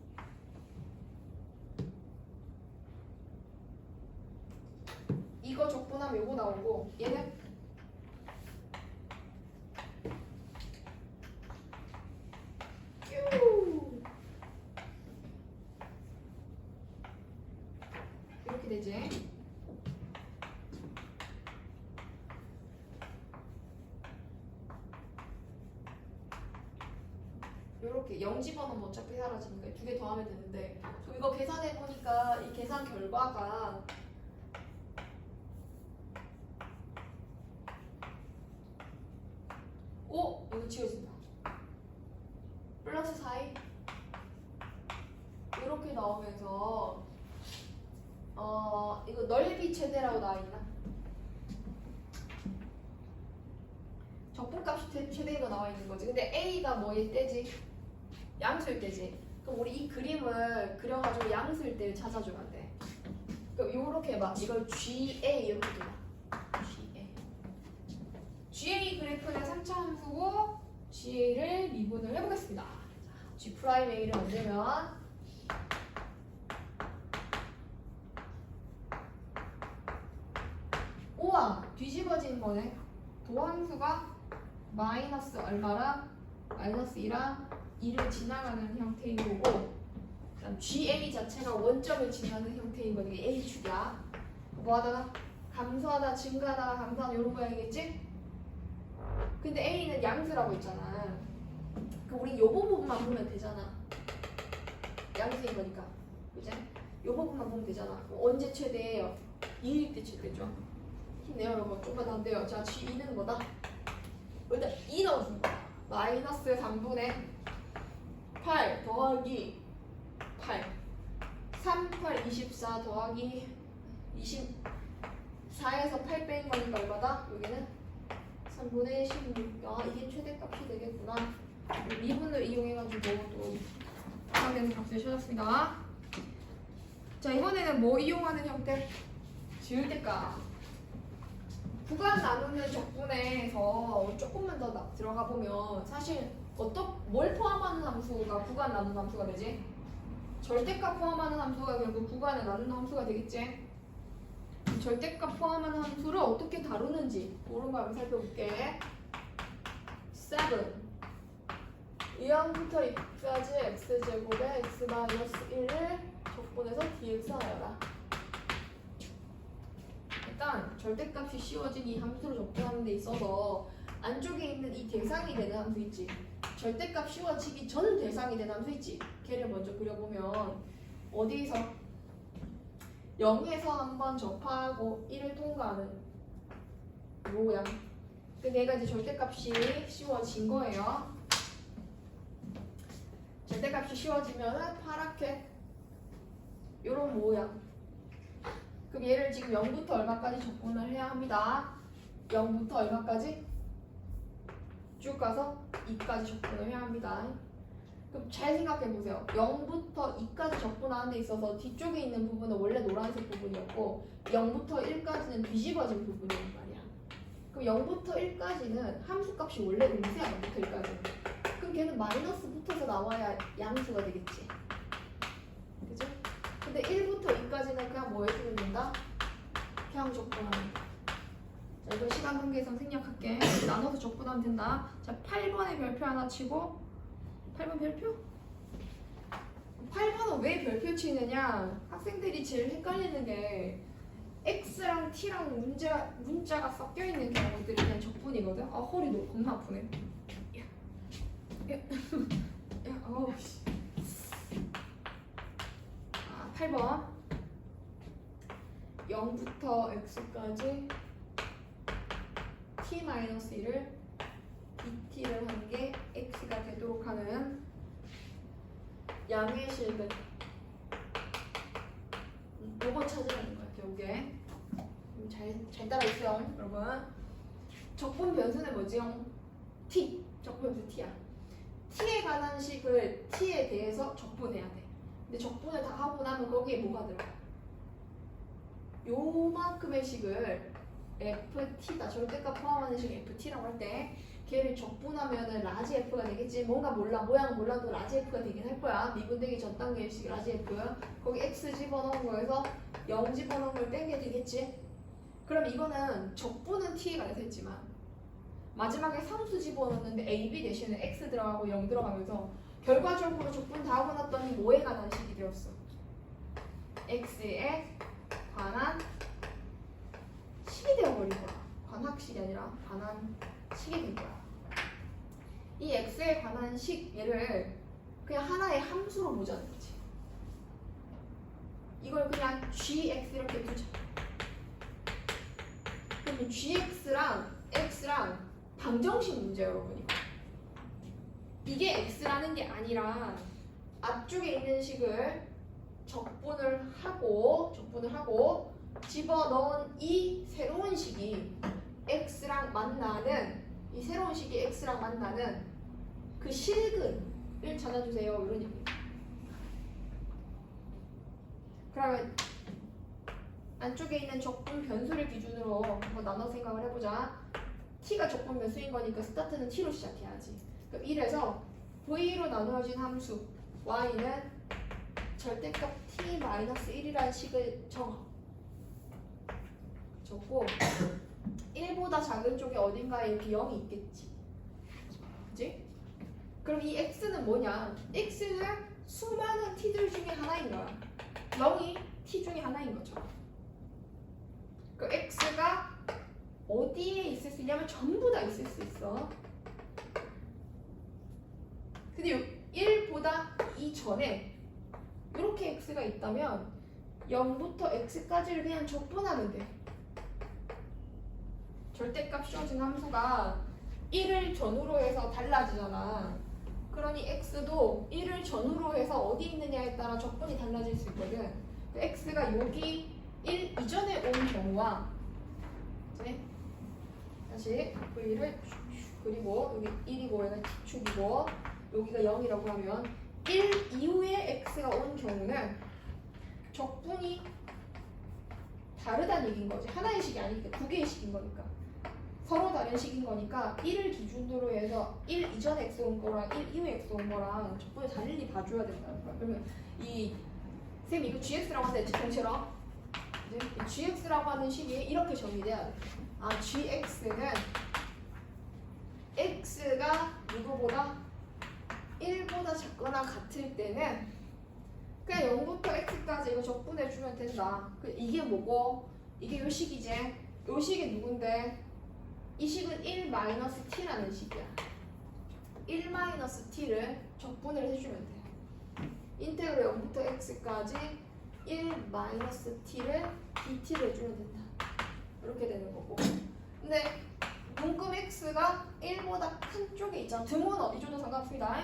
이거 적분하면 요거 나오고 얘는 이렇게 되지. 이렇게 0 집어넣으면 어차피 사라지는 거예요. 두 개 더하면 되는데 이거 계산해 보니까 이 계산 결과가 이거 지워진다. 플러스 4이 이렇게 나오면서 이거 넓이 최대라고 나와있나? 적분값이 최대가 나와있는 거지. 근데 A가 뭐일 때지? 양수일 때지. 그럼 우리 이 그림을 그려가지고 양수일 때를 찾아줘야 돼. 그럼 요렇게 해봐. 이걸 GA 이렇게 해봐. GA 그래프는 3차 함수고 GA를 미분을 해보겠습니다. G'A를 만들면 우와! 뒤집어진 거네. 도함수가 마이너스 얼마랑 마이너스 2랑 2를 지나가는 형태인 거고 그다음 GA 자체가 원점을 지나는 형태인 거지. A축이야. 뭐 하다가 감소하다 증가하다가 감소하다 이런 모양이겠지? 근데 A는 양수라고 했잖아. 그럼 우리 요 부분만 보면 되잖아. 양수인 거니까. 그지? 요 부분만 보면 되잖아. 언제 최대예요? 2일 때 최대죠. 힘내요 여러분. 좀만 더 안 돼요. 자, G2는 뭐다? 일단 2 넣어준 거야. 마이너스 3분의 8 더하기 8 3, 8, 24 더하기 24에서 8 뺀 거니까 얼마다? 여기는 3분의 16. 아, 이게 최대값이 되겠구나. 미분을 이용해가지고 또 해당되는 값을 찾았습니다. 자, 이번에는 뭐 이용하는 형태? 지울 때값. 구간 나누는 적분에서 조금만 더 들어가 보면 사실 뭘 포함하는 함수가 구간 나누는 함수가 되지? 절대값 포함하는 함수가 결국 구간을 나누는 함수가 되겠지? 절대값 포함하는 함수를 어떻게 다루는지 그런 거 한번 살펴볼게. 7 2항부터 2까지 x제곱에 x-1을 적분해서 dx 하여라. 일단 절대값이 씌워진 이 함수를 적분하는 데 있어서 안쪽에 있는 이 대상이 되는 함수 있지. 절대값 씌워지기 전 대상이 되는 함수 있지. 걔를 먼저 그려보면 어디서 0에서 한번 접하고 1을 통과하는 모양. 근데 얘가 이제 절대값이 씌워진 거예요. 절대값이 씌워지면은 파랗게 요런 모양. 그럼 얘를 지금 0부터 얼마까지 접근을 해야 합니다. 0부터 얼마까지? 쭉 가서 2까지 접근을 해야 합니다. 그럼 잘 생각해 보세요. 0부터 2까지 접근하는 데 있어서 뒤쪽에 있는 부분은 원래 노란색 부분이었고 0부터 1까지는 뒤집어진 부분이란 말이야. 그럼 0부터 1까지는 함수값이 원래 음수야. 0부터 1까지는. 그럼 걔는 마이너스 붙어서 나와야 양수가 되겠지. 그죠? 근데 1부터 2까지는 그냥 뭐 해주면 된다? 그냥 접근하는 거. 자, 이거 시간 관계상 생략할게. 나눠서 접근하면 된다. 자, 8번에 별표 하나 치고 8번 별표? 8번은 왜 별표 치느냐? 학생들이 제일 헷갈리는 게 X랑 T랑 문자가 섞여 있는 경우들이 그냥 적분이거든? 아, 허리도 겁나 아프네. 어우, 씨. 8번 0부터 x까지 t-1을 dt를 한 게 x가 되도록 하는 양의 실근. 요거 찾으라는 거야. 요게 잘 따라오세요 여러분. 적분 변수는 뭐지요? t. 적분 변수 t야. t에 관한 식을 t에 대해서 적분해야 돼. 근데 적분을 다 하고 나면 거기에 뭐가 들어가? 요만큼의 식을 ft다. 절대값 포함하는 식 ft라고 할 때 걔를 적분하면은 라지 f가 되겠지. 뭔가 몰라. 모양은 몰라도 라지 f가 되긴 할 거야. 미분되기 전 단계의 식 라지 f. 거기 x 집어넣은 거에서 0 집어넣은 걸 뺀게 되겠지. 그럼 이거는 적분은 t가 돼서 했지만 마지막에 상수 집어넣었는데 a, b 대신에 x 들어가고 0 들어가면서 결과적으로 적분 다 하고 났더니 뭐에 관한 식이 되었어? x에 관한 식이 되어버린 거야. 관학식이 아니라 관한 식이 된 거야. 이 x에 관한 식 얘를 그냥 하나의 함수로 보자는 거지. 이걸 그냥 gx 이렇게 두자. 그러면 gx랑 x랑 방정식 문제예요, 여러분. 이게 x라는 게 아니라 앞쪽에 있는 식을 적분을 하고 집어넣은 이 새로운 식이 x랑 만나는 이 새로운 식이 x랑 만나는 그 실근을 찾아주세요. 이런 얘기입니다. 그러면 안쪽에 있는 적분 변수를 기준으로 한번 나눠 생각을 해보자. t가 적분 변수인 거니까 스타트는 t로 시작해야지. 그럼 1에서 v로 나누어진 함수 y는 절대값 t-1이라는 식을 적고 1보다 작은 쪽에 어딘가에 이렇게 0이 있겠지. 그치? 그럼 이 x는 뭐냐? x는 수많은 t들 중에 하나인 거야. 0이 t 중에 하나인 거죠. 그 x가 어디에 있을 수 있냐면 전부 다 있을 수 있어. 근데 1보다 이전에 이렇게 x가 있다면 0부터 x까지를 그냥 적분하면 돼. 절대값 씌워진 함수가 1을 전후로 해서 달라지잖아. 그러니 x도 1을 전후로 해서 어디 있느냐에 따라 적분이 달라질 수 있거든. 그 x가 여기 1 이전에 온 경우와 이제 다시 v를 그리고 여기 1이고 여기가 t축이고 여기가 0이라고 하면 1 이후에 x가 온 경우는 적분이 다르다는 얘기인 거지. 하나의 식이 아니니까 두 개의 식인 거니까 서로 다른 식인 거니까 1을 기준으로 해서 1 이전에 x 온 거랑 1 이후에 x 온 거랑 적분이 달리 봐줘야 된다는 거야. 그러면 쌤 이거 gx라고 하는데 지금처럼 이 gx라고 하는 식이 이렇게 정의돼야 돼. 아 gx는 x가 누구보다 1보다 작거나 같을 때는 그냥 0부터 x까지 이거 적분해주면 된다. 이게 뭐고? 이게 요 식이지? 요 식이 누군데? 이 식은 1-t라는 식이야. 1-t를 적분을 해주면 돼. 인테그럴 0부터 x까지 1-t를 dt를 해주면 된다. 이렇게 되는 거고. 근데 문금 x가 1보다 큰 쪽에 있잖아. 등호는 어디 줘도 상관없습니다.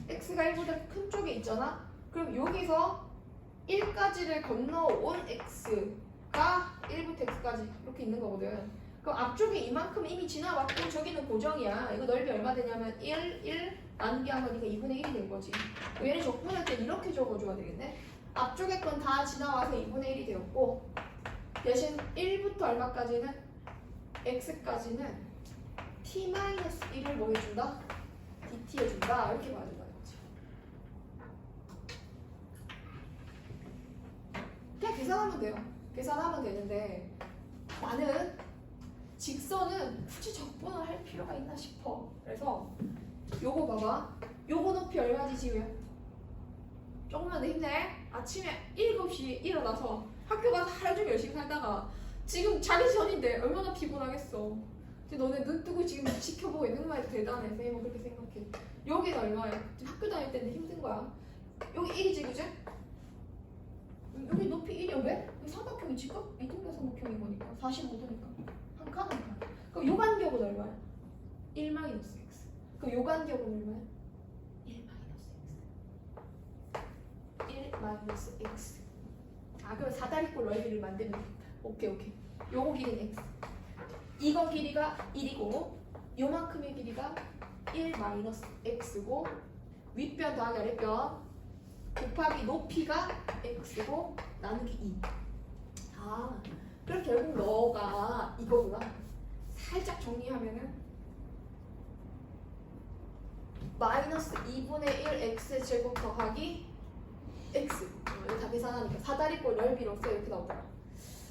x가 1보다 큰 쪽에 있잖아. 그럼 여기서 1까지를 건너온 x가 1부터 x까지 이렇게 있는 거거든. 그럼 앞쪽에 이만큼 이미 지나왔고 저기는 고정이야. 이거 넓이 얼마 되냐면 1 나누기 한 거니까 2분의 1이 된 거지. 얘는 적분할 때 이렇게 적어줘야 되겠네. 앞쪽에 건 다 지나와서 2분의 1이 되었고 대신 1부터 얼마까지는 x까지는 t-1을 뭐 해준다? dt 해준다. 이렇게 봐야 된다는 거지. 그냥 계산하면 돼요. 계산하면 되는데 나는 직선은 굳이 적분을 할 필요가 있나 싶어. 그래서 요거 봐봐. 요거 높이 얼마지 지금? 조금만 더 힘내. 아침에 7시에 일어나서 학교 가서 하루 종일 열심히 살다가 지금 자기 전인데 얼마나 피곤하겠어. 근데 너네 눈 뜨고 지금 지켜보고 있는 것만 해도 대단해. 쌤은 그렇게 생각해. 여기는 얼마야? 지금 학교 다닐 때는 힘든 거야. 여기 1이지 그지? 여기 높이 1이야. 왜? 여기 삼각형이 지금 이동면 삼각형인 거니까 45도니까 한 칸 한 칸. 그럼 요 간격은 얼마야? 1-x. 그럼 요 간격은 얼마야? 1-x. 아 그럼 사다리꼴 넓이를 만들면 되겠다. 오케이. 요거 길이는 x. 이거 길이가 1이고 요만큼의 길이가 1-x고 윗변 더하기 아랫변 곱하기 높이가 x고 나누기 2. 아, 그럼 결국 너가 이거구나. 살짝 정리하면은 마이너스 2분의 1 x제곱 더하기 x. 이거 다 계산하니까 사다리꼴 넓이로서 이렇게 나오더라.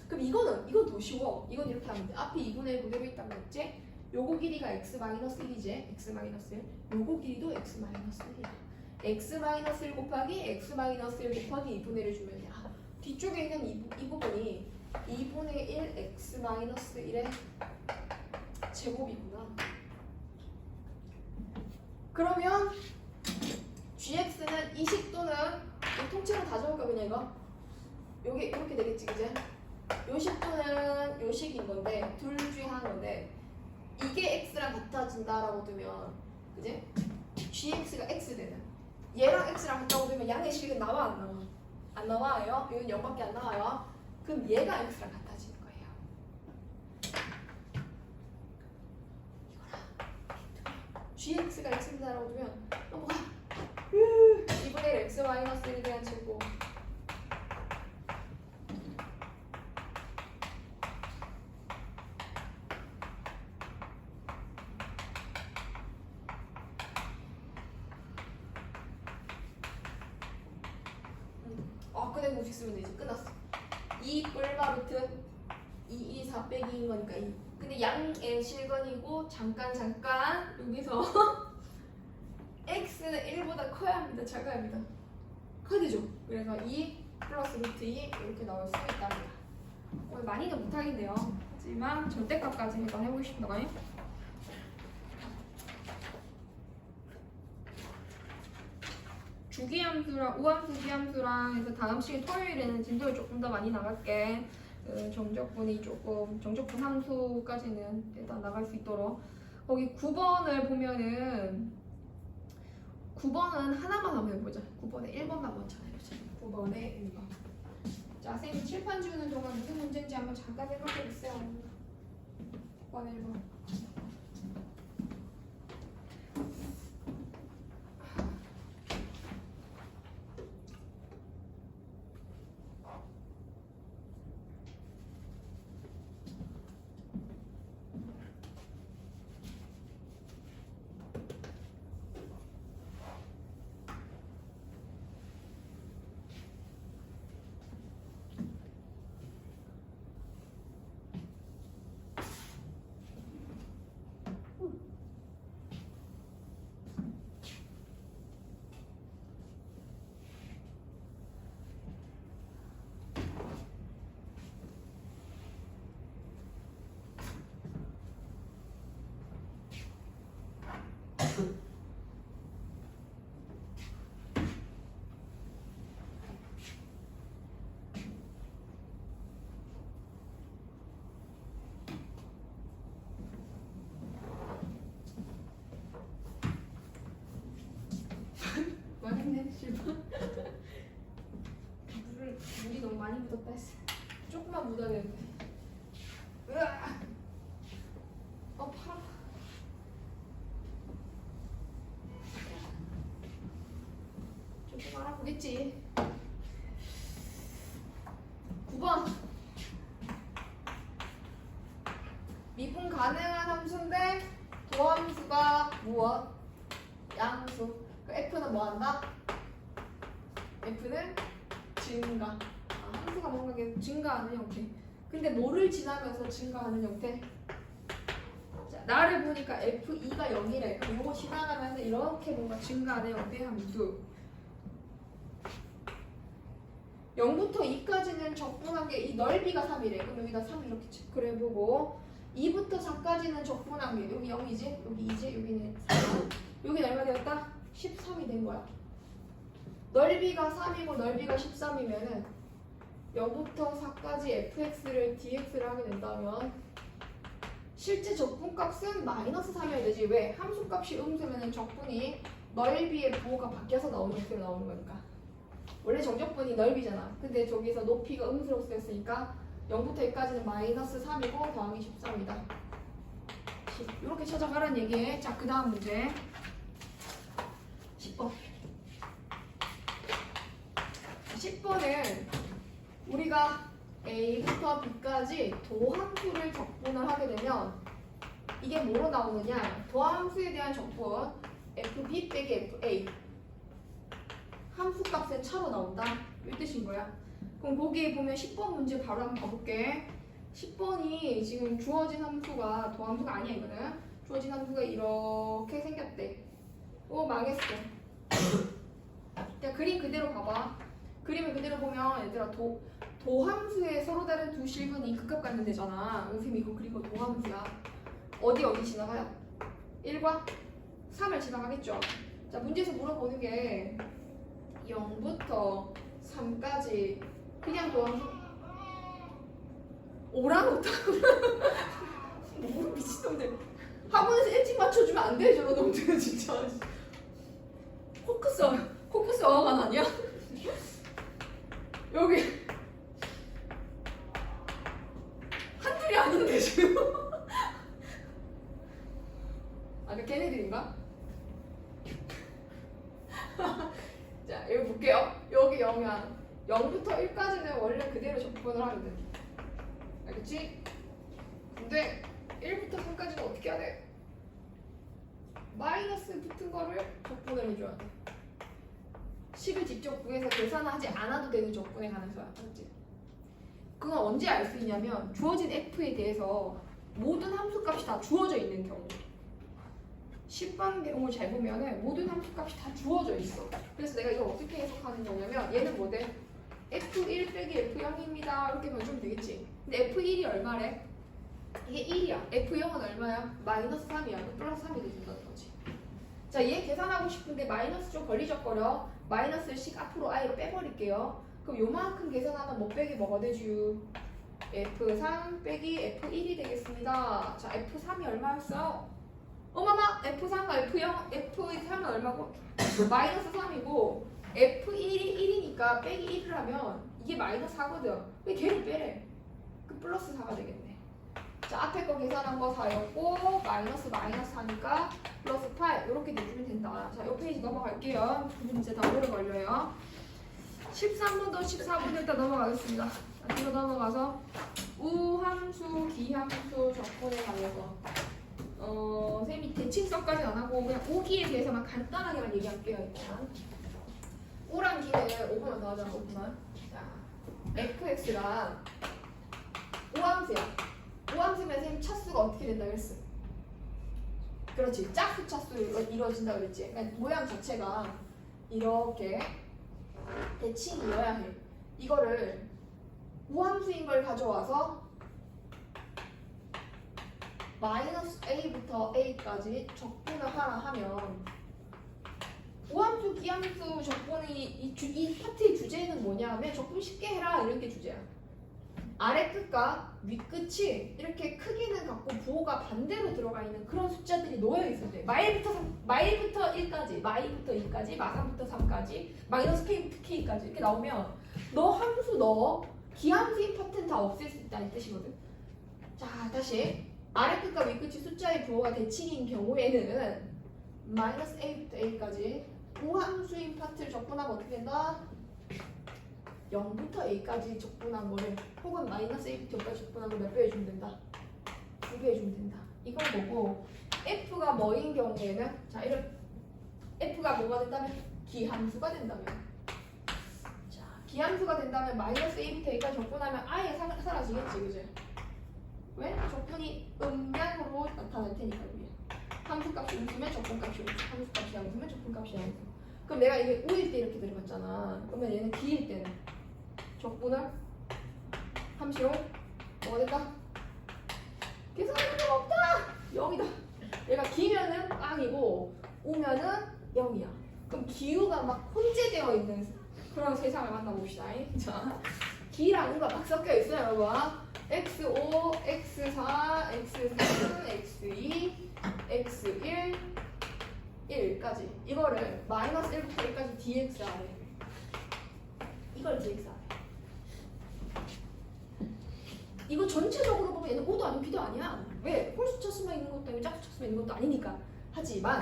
그럼 이건 더 쉬워. 이건 이렇게 하면 돼. 앞에 2분의 1 그대로 있다고 했지? 요거 길이가 x-1이지. x-1. 요거 길이도 x-1이야. x-1 곱하기 x-1 곱하기 2분의 1을 주면 돼. 아, 뒤쪽에 있는 이 부분이 2분의 1 x-1의 제곱이구나. 그러면 gx는 이 식도는 통째로 다 적을까 그냥 이거? 요게 이렇게 되겠지, 그제? 요 식도는 요 식인 건데 둘 중에 하나인데 이게 x랑 같아진다라고 두면 그제? gx가 x 되는 얘랑 x랑 같다고 두면 양의 식은 나와 안 나와? 안 나와요. 이건 0밖에 안 나와요. 그럼 얘가 x랑 같아지는 거예요. 이거랑 gx가 x다라고 두면 넘어가. 2분의 1 x 마이너스 1에 대한 제곱. 그대 공식 쓰면 되지. 끝났어. 2 뿔마 루트 2, 4 빼기 2인 거니까 2. 근데 양의 실근이고 잠깐 여기서 x는 1보다 커야 합니다. 작아야 합니다. 커야 되죠. 그래서 2 플러스 루트 2 이렇게 나올 수 있답니다. 많이는 못하겠네요. 하지만 절대값까지 일단 해보겠습니다. 주기함수랑 우함수, 기함수랑 해서 다음 시간 토요일에는 진도를 조금 더 많이 나갈게. 정적분 함수까지는 일단 나갈 수 있도록. 거기 9번을 보면은 9번은 하나만 한번 해보자. 9번에 1번만 먼저 해보자. 9번에 1번. 자, 선생님 칠판 지우는 동안 무슨 문제인지 한번 잠깐 생각해보세요. 9번에 1번. 망했네, 실망. 물이 너무 많이 묻었다 했어. 조금만 묻어야 되는데. 으아! 팔 아파. 조금 알아보겠지. 9번. 미분 가능한 함수인데 도함수가 무엇? 양수. F는 뭐 한다? F는 증가. 함수가 뭔가 계속 증가하는 형태. 근데 뭐를 지나면서 증가하는 형태? 자, 나를 보니까 F2가 0이래. 그럼 이거 지나가면서 이렇게 뭔가 증가하는 형태의 함수. 0부터 2까지는 적분한 게 이 넓이가 3이래. 그럼 여기다 3 이렇게 체크를 해보고 2부터 4까지는 적분한 게 여기 0이지? 여기 2지? 여기는 3. 여기 얼마 되었다? 13이 된 거야. 넓이가 3이고 넓이가 13이면은 0부터 4까지 fx를 dx를 하게 된다면 실제 적분값은 마이너스 3이어야 되지. 왜? 함수값이 음수면은 적분이 넓이의 부호가 바뀌어서 나오는 형태로 나오는 거니까. 원래 정적분이 넓이잖아. 근데 저기서 높이가 음수로 쓰였으니까 0부터 2까지는 마이너스 3이고 더하기 13이다. 이렇게 찾아가라는 얘기해. 자, 그 다음 문제 10번. 10번은 우리가 A부터 B까지 도함수를 적분을 하게 되면 이게 뭐로 나오느냐? 도함수에 대한 적분 FB 빼기 FA 함수값의 차로 나온다. 이 뜻인 거야. 그럼 거기에 보면 10번 문제 바로 한번 가볼게. 10번이 지금 주어진 함수가 도함수가 아니야 이거는. 주어진 함수가 이렇게 생겼대. 오 망했어. 자 그림 그대로 봐봐. 그림을 그대로 보면 얘들아 도함수에 서로 다른 두 실근이 극값 갖는 데잖아. 선생님 이거 그리고 도함수야. 어디 지나가요? 1과 3을 지나가겠죠. 자 문제에서 물어보는 게 0부터 3까지 그냥 도함수 오랑우탄 뭐 미친놈들 학원에서 일찍 맞춰주면 안 돼 저런 놈들은 진짜. 코크스 어학원 아니야? 여기 한둘이 아닌데 지금. 아 그 걔네들인가? 자 여기 볼게요. 여기 0이야. 0부터 1까지는 원래 그대로 적분을 하거든. 알겠지? 근데 1부터 3까지는 어떻게 해야 돼? 마이너스 붙은 거를 적분을 해줘야 돼. 식을 직접 구해서 계산하지 않아도 되는 적분에 관해서야. 알았지? 그건 언제 알 수 있냐면 주어진 f에 대해서 모든 함수값이 다 주어져 있는 경우. 10번 경우 잘 보면은 모든 함수값이 다 주어져 있어. 그래서 내가 이걸 어떻게 해석하는 거냐면 얘는 뭐 돼? F1 빼기 F0입니다. 이렇게 보면 되겠지. 근데 F1이 얼마래? 이게 1이야. F0은 얼마야? 마이너스 3이야. 플러스 3이 된다는 거지. 자, 얘 계산하고 싶은데 마이너스 좀 걸리적거려. 마이너스씩 앞으로 아예 빼버릴게요. 그럼 요만큼 계산하면 뭐 빼기 뭐가 되지? F3 빼기 F1이 되겠습니다. 자, F3이 얼마였어? 어마마! F3과 F0, F3은 얼마고? 마이너스 3이고 F1이 1이니까 빼기 1을 하면 이게 마이너스 4거든. 왜 걔를 빼래? 그 플러스 4가 되겠네. 자, 앞에 거 계산한 거 4였고 마이너스 4니까 플러스 8 이렇게 내주면 된다. 자, 이 페이지 넘어갈게요. 문제 다 오래 걸려요. 13번도 14번 일단 넘어가겠습니다. 뒤로 넘어가서 우함수, 기함수 적분에 관해서 선생님이 대칭성까지 안 하고 그냥 오기에 대해서만 간단하게만 얘기할게요. 일단 우랑 기는 5분만 더 하자. 5분만. 자, fx가 우함수야. 우함수면 선생님 차수가 어떻게 된다 그랬어? 그렇지. 짝수 차수로 이루어진다 그랬지. 그러니까 모양 자체가 이렇게 대칭이어야 해. 이거를 우함수인 걸 가져와서 마이너스 a부터 a까지 적분을 하라 하면 우함수, 기함수 적분이 이 파트의 주제는 뭐냐면 적분 쉽게 해라 이런 게 주제야. 아래 끝과 위 끝이 이렇게 크기는 같고 부호가 반대로 들어가 있는 그런 숫자들이 놓여 있을 때 마일부터 1까지, 마이부터 2까지, 마3부터 3까지, 마이너스 k부터 k까지 이렇게 나오면 너 함수 너 기함수인 파트는 다 없앨 수 있다는 뜻이거든. 자 다시 아래 끝과 위 끝이 숫자의 부호가 대칭인 경우에는 마이너스 a부터 a까지 우함수인 파트를 적분하면 어떻게 된다? 0부터 a까지 적분한 거를 혹은 마이너스 a부터 여기까지 적분한 걸 몇 배 해주면 된다? 2배 해주면 된다. 이걸 보고 f가 뭐인 경우에는 자 이런 f가 뭐가 된다면? 기함수가 된다면 자 기함수가 된다면 마이너스 a부터 a까지 적분하면 아예 사라지겠지 그지? 왜? 적분이 음량으로 나타날 테니까 위에 함수값이 음수면 적분값이 음수, 함수값이 양수면 적분값이 양수. 그럼 내가 이게 O일 때 이렇게 들어갔잖아. 그러면 얘는 D일 때는 적분을 함수로 뭐가 될까? 계산할 필요가 없다! 0이다. 얘가 기면은 빵이고 O면은 0이야. 그럼 기후가 막 혼재되어 있는 그런 세상을 만나봅시다. 자, 기랑 U가 막 섞여 있어요 여러분. x5, x4, x3, x2, x1, 1까지 이거를 마이너스 1부터 1까지 dxR에 이걸 dxR에 이거 전체적으로 보면 얘는 O도 아니고 B도 아니야. 왜? 홀수 차수만 있는 것도 아니고 짝수 차수만 있는 것도 아니니까. 하지만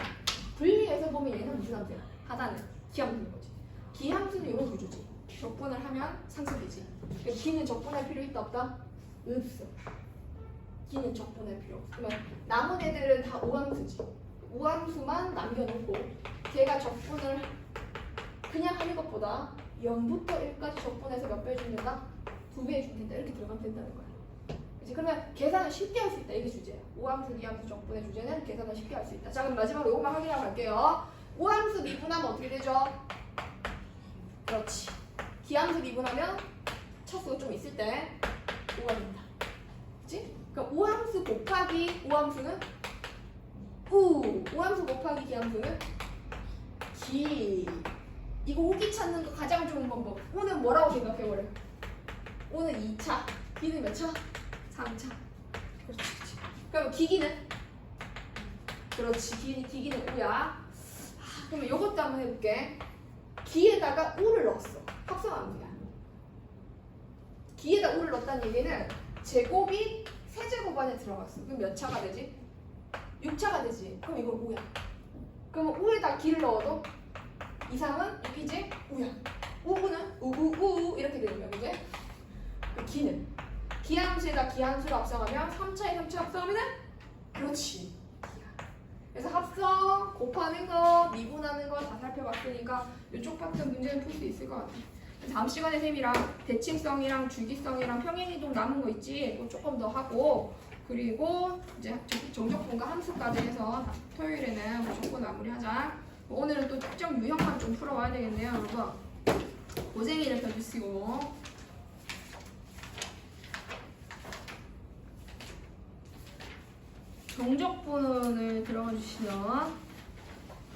분리해서 보면 얘는 무슨 함수야? 하나는 기함수인 거지. 기함수는 이런 구조지. 적분을 하면 상수비지. 그럼 D는 적분할 필요 있다 없다? 없어. D는 적분할 필요 없어. 그러면 남은 애들은 다 우함수지. 우함수만 남겨놓고 걔가 적분을 그냥 하는 것보다 0부터 1까지 적분해서 몇 배 해주면 된다? 2배 해주면 된다. 이렇게 들어가면 된다는 거야. 그치? 그러면 계산을 쉽게 할 수 있다. 이게 주제야. 우함수, 이함수 적분의 주제는 계산을 쉽게 할 수 있다. 자, 그럼 마지막으로 이것만 확인하고 갈게요. 우함수 미분하면 어떻게 되죠? 그렇지. 기함수 미분하면 차수가 좀 있을 때 우가 된다. 그치? 그러니까 우함수 곱하기 우함수는 우함수 곱하기 기함수는 기. 이거 우기 찾는 거 가장 좋은 방법. 우는 뭐라고 생각해버려? 우는 2차, 기는 몇 차? 3차. 그렇지, 그렇지. 그럼 기기는? 그렇지, 기기는 우야. 그러면 이것도 한번 해볼게. 기에다가 우를 넣었어. 합성한 거야. 기에다 우를 넣었다는 얘기는 제곱이 세제곱 안에 들어갔어. 그럼 몇 차가 되지? 6차가 되지. 그럼 이건 우야. 그러면 우에다 기를 넣어도 2, 3은 6이지? 우야. 우는 우우우 이렇게 되는 거야. 그지? 기는 기함수에다 기함수를 합성하면 3차에 3차 합성하면은 그렇지. 기야. 그래서 합성, 곱하는 거, 미분하는 거 다 살펴봤으니까 이쪽 파트 문제는 풀 수 있을 것 같아. 다음 시간에 쌤이랑 대칭성이랑 줄기성이랑 평행이동 남은 거 있지? 그거 조금 더 하고 그리고 이제 정적분과 함수까지 해서 토요일에는 무조건 마무리하자. 오늘은 또 특정 유형만 좀 풀어와야 되겠네요, 여러분. 고생이를 펴주시고. 정적분을 들어가 주시면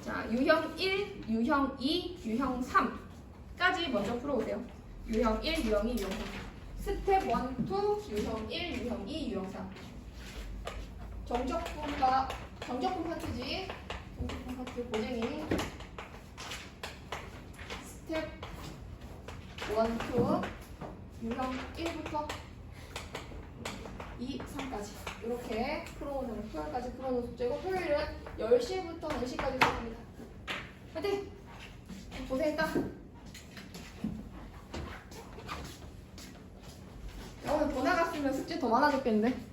자, 유형 1, 유형 2, 유형 3까지 먼저 풀어오세요. 유형 1, 유형 2, 유형 3. 스텝 1, 2, 유형 1, 유형 2, 유형 3. 정적분 파트지. 정적분 파트 고쟁이. 스텝 1, 2, 유형 1부터 2, 3까지 이렇게 풀어오는 토요일까지 풀어오는 숙제고 토요일은 10시부터 1시까지 수업합니다. 화이팅! 고생했다. 오늘 더 나갔으면 숙제 더 많아졌겠는데?